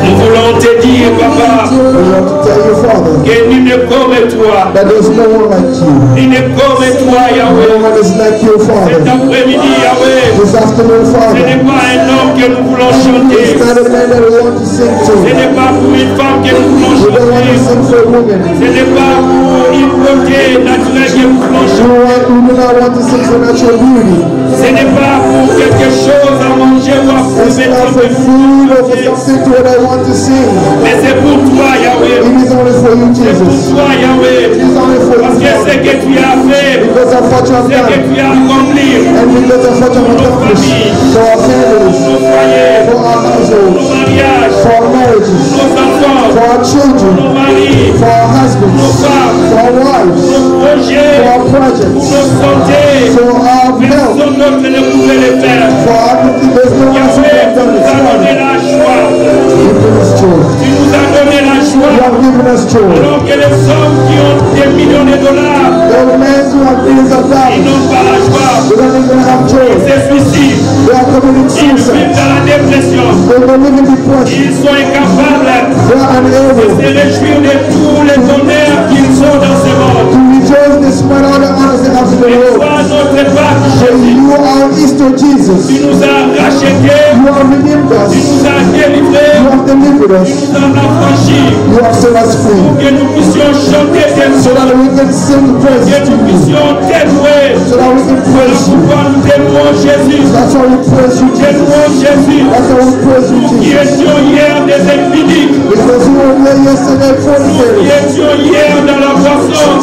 Nous voulons te dire, Papa, We want to tell you, Father, que nul n'est comme toi. that there's no one like you. Nul n'est comme toi, No Yahweh. one is like you, Cet Father. après-midi, Yahweh, This afternoon, ce Father, n'est pas un homme que nous voulons chanter. it's not a man that we want to sing Ce to. n'est pas pour une femme que nous voulons We don't want to chanter. sing for a woman. Ce n'est pas pour une beauté naturelle que nous voulons chanter. We do not want to sing for natural beauty. Ce n'est pas pour quelque chose à manger ou à It's mettre not for food or for something to what I want to sing. mais c'est pour toi, Yahweh. It is only for you, C'est pour Jesus. toi, Yahweh. It is only for Parce que you. ce que tu as fait, Because of what you have ce que done. tu as accompli, And because of what you have accomplished for our families, nos foyers, for our nos households, mariages, for our marriages, nos enfants, for our nos children, maris, for our husbands, nos femmes, for our wives, nos for projets, our pour projects, nos santés. for our health, Personne d'autre ne pouvait le faire. for everything. There's no one else who Yahweh, can tu done nous it. as donné la joie. Give us joy. Tu nous as donné la You joie. have given us joy. Alors que les hommes qui ont des millions de dollars, Those men who have billions of ils dollars, n'ont pas la joie. they don't even have Ils joy. se suicident. They are committing Ils vivent suicide. dans la dépression. They don't live in depression. Ils sont incapables They are de unable se réjouir de tous les honneurs qu'ils ont dans ce monde. to rejoice despite all the honors they have in the Et world. toi, notre Père For Jésus, you are Easter Jesus. tu nous as rachetés, You have redeemed us. tu nous as You délivrés, have delivered us. tu nous as affranchis, You have set us free. que nous puissions chanter tes So that we can sing que praises to nous you. puissions t'élouer. So that we can praise you. Pourquoi nous t'élouons, Jésus? That's why we praise you, Jesus. T'élouons, Jésus. That's why we praise you, Nous qui Jesus. étions hier des impudiques, Because you were here yesterday, nous qui 40 étions hier dans la boisson,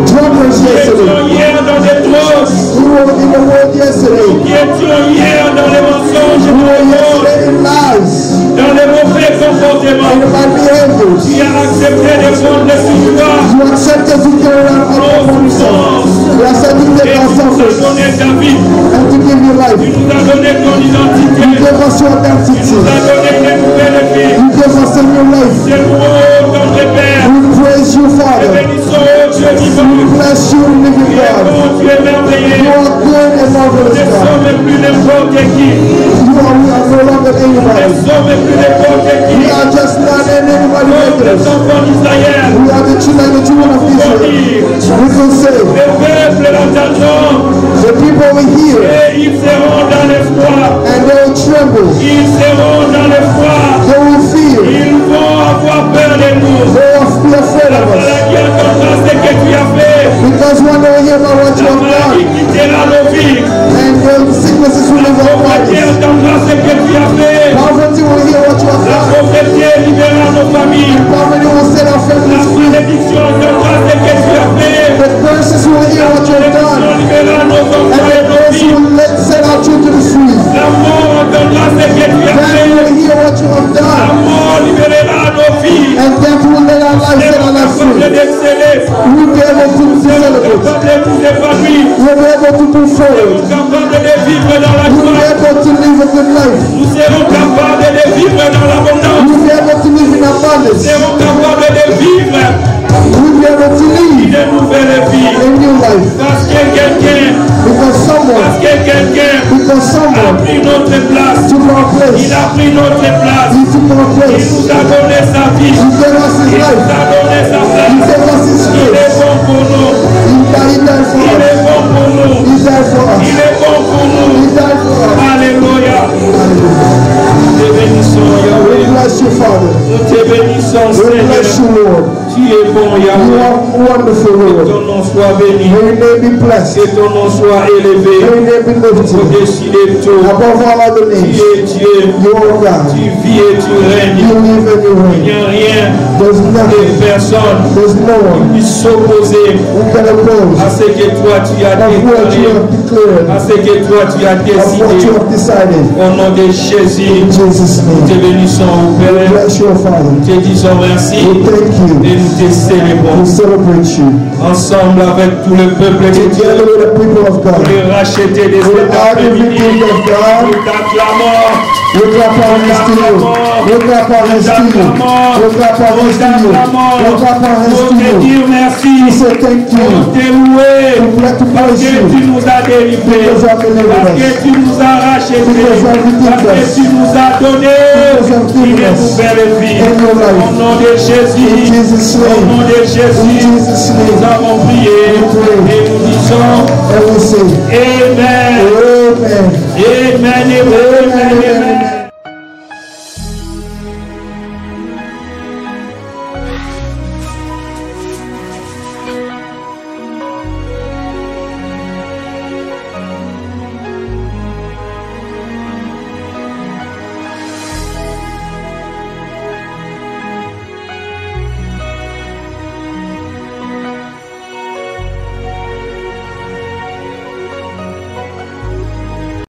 drummers qui yesterday. étions hier dans des drogues, You were in the world yesterday. qui étions hier dans les mensonges, You were yesterday in lies, dans les mauvais in comportements. the bad behaviors. Tu as accepté de prendre les souffrances, You accepted to carry around all upon yourself. You accepted to et take our tu nous as suffering donné ta vie, and to give you life. tu nous as donné ton identité, You gave us your identity. tu nous as donné tes nouvelles vies. You gave us a new life. C'est louons notre Père. We praise you, Father. Bénissons Dieu vivant. We bless you, living Tu es God. bon, tu es merveilleux. You are good and marvelous, Ne God. sommes plus n'importe qui. We are no longer Ne anybody. sommes plus n'importe qui. We are just not anybody Comme like les us. enfants d'Israël. We are the children of Israel. We can say, Le peuple l'entendront the people will hear et ils seront dans l'espoir. and they will tremble. Ils seront dans l'espoir. They will fear. Ils vont avoir peur de nous. They will be afraid of us. Voilà qui entendra ce que tu as fait. Because when they will hear about what you La have maladie done, quittera nos vies. and the sicknesses will leave our Pauvreté bodies. entendra ce que tu as fait. Poverty will hear what you have La done. pauvreté libérera nos familles. Poverty will set our La families free. malédiction entendra ce que tu as fait. The curses will hear what you have La done. malédiction libérera nos And enfants the et nos curse filles. will set our children free. La mort entendra ce que tu as Death fait. will hear what you have La done. mort libérera nos filles. And death will let our lives set our Serons lives capables free. d'exceller. We'll be able to celebrate. Capables de nous épanouir. We'll be able to move forward. Capables de vivre dans la We'll be joie. able to live a good life. Nous serons capables de vivre dans l'abondance. We'll be able to live in Nous abundance. serons capables de vivre We'll be able to live une nouvelle vie. a new life. Parce que quelqu'un Because someone a pris notre place. took our place. Il a pris notre place. He took our Il place. nous a donné sa vie. He gave us his Il nous life. a donné sa He place. gave us his Il est grace. bon pour nous. He died for Il est us. bon pour nous. He died for us. Il est bon pour He nous. died for us. Alléluia. Nous te bénissons, We Yahweh. bless you, Father. Nous te bénissons, We bless Seigneur. you, Lord. Tu es bon, You Yahweh. are wonderful, Que Lord. ton nom soit béni. May your name be blessed. Que ton nom soit May élevé. your name be lifted. Au-dessus de tout. Above all other Tu names, es Dieu. you are God. Tu vis et tu règnes. You live and you Il n'y reign. a rien There's de nothing, personne there's no qui one puisse s'opposer who can oppose à ce que toi tu as of what you déclaré, have declared, à ce que toi tu as of what décidé. you have decided. Au nom de Jésus, In Jesus' nous te name, bénissons au we Père. bless your Father. Nous te disons merci We thank et you. nous te célébrons. We celebrate you. Ensemble avec tout le peuple de Dieu, Together with the people of pour God, les racheter de cet all the après-midi. redeemed of God, Nous t'acclamons. we clap our hands to you. We clap our hands to you. We clap our hands to you. We clap our hands Pour to te you. dire merci, We say thank pour you. te louer, We like to parce praise que you. tu nous as délivrés, Because you have delivered parce us. que tu nous as rachetés, Because you have redeemed parce que us. tu nous as donné Because you have une given us nouvelle vie. a new life. Au nom de In Jésus, Jesus' au nom name, de in Jésus, Jesus' nous name, avons prié we pray. et nous disons and we say, Amen, Amen. Amen, Amen, Amen, Amen, Amen. amen.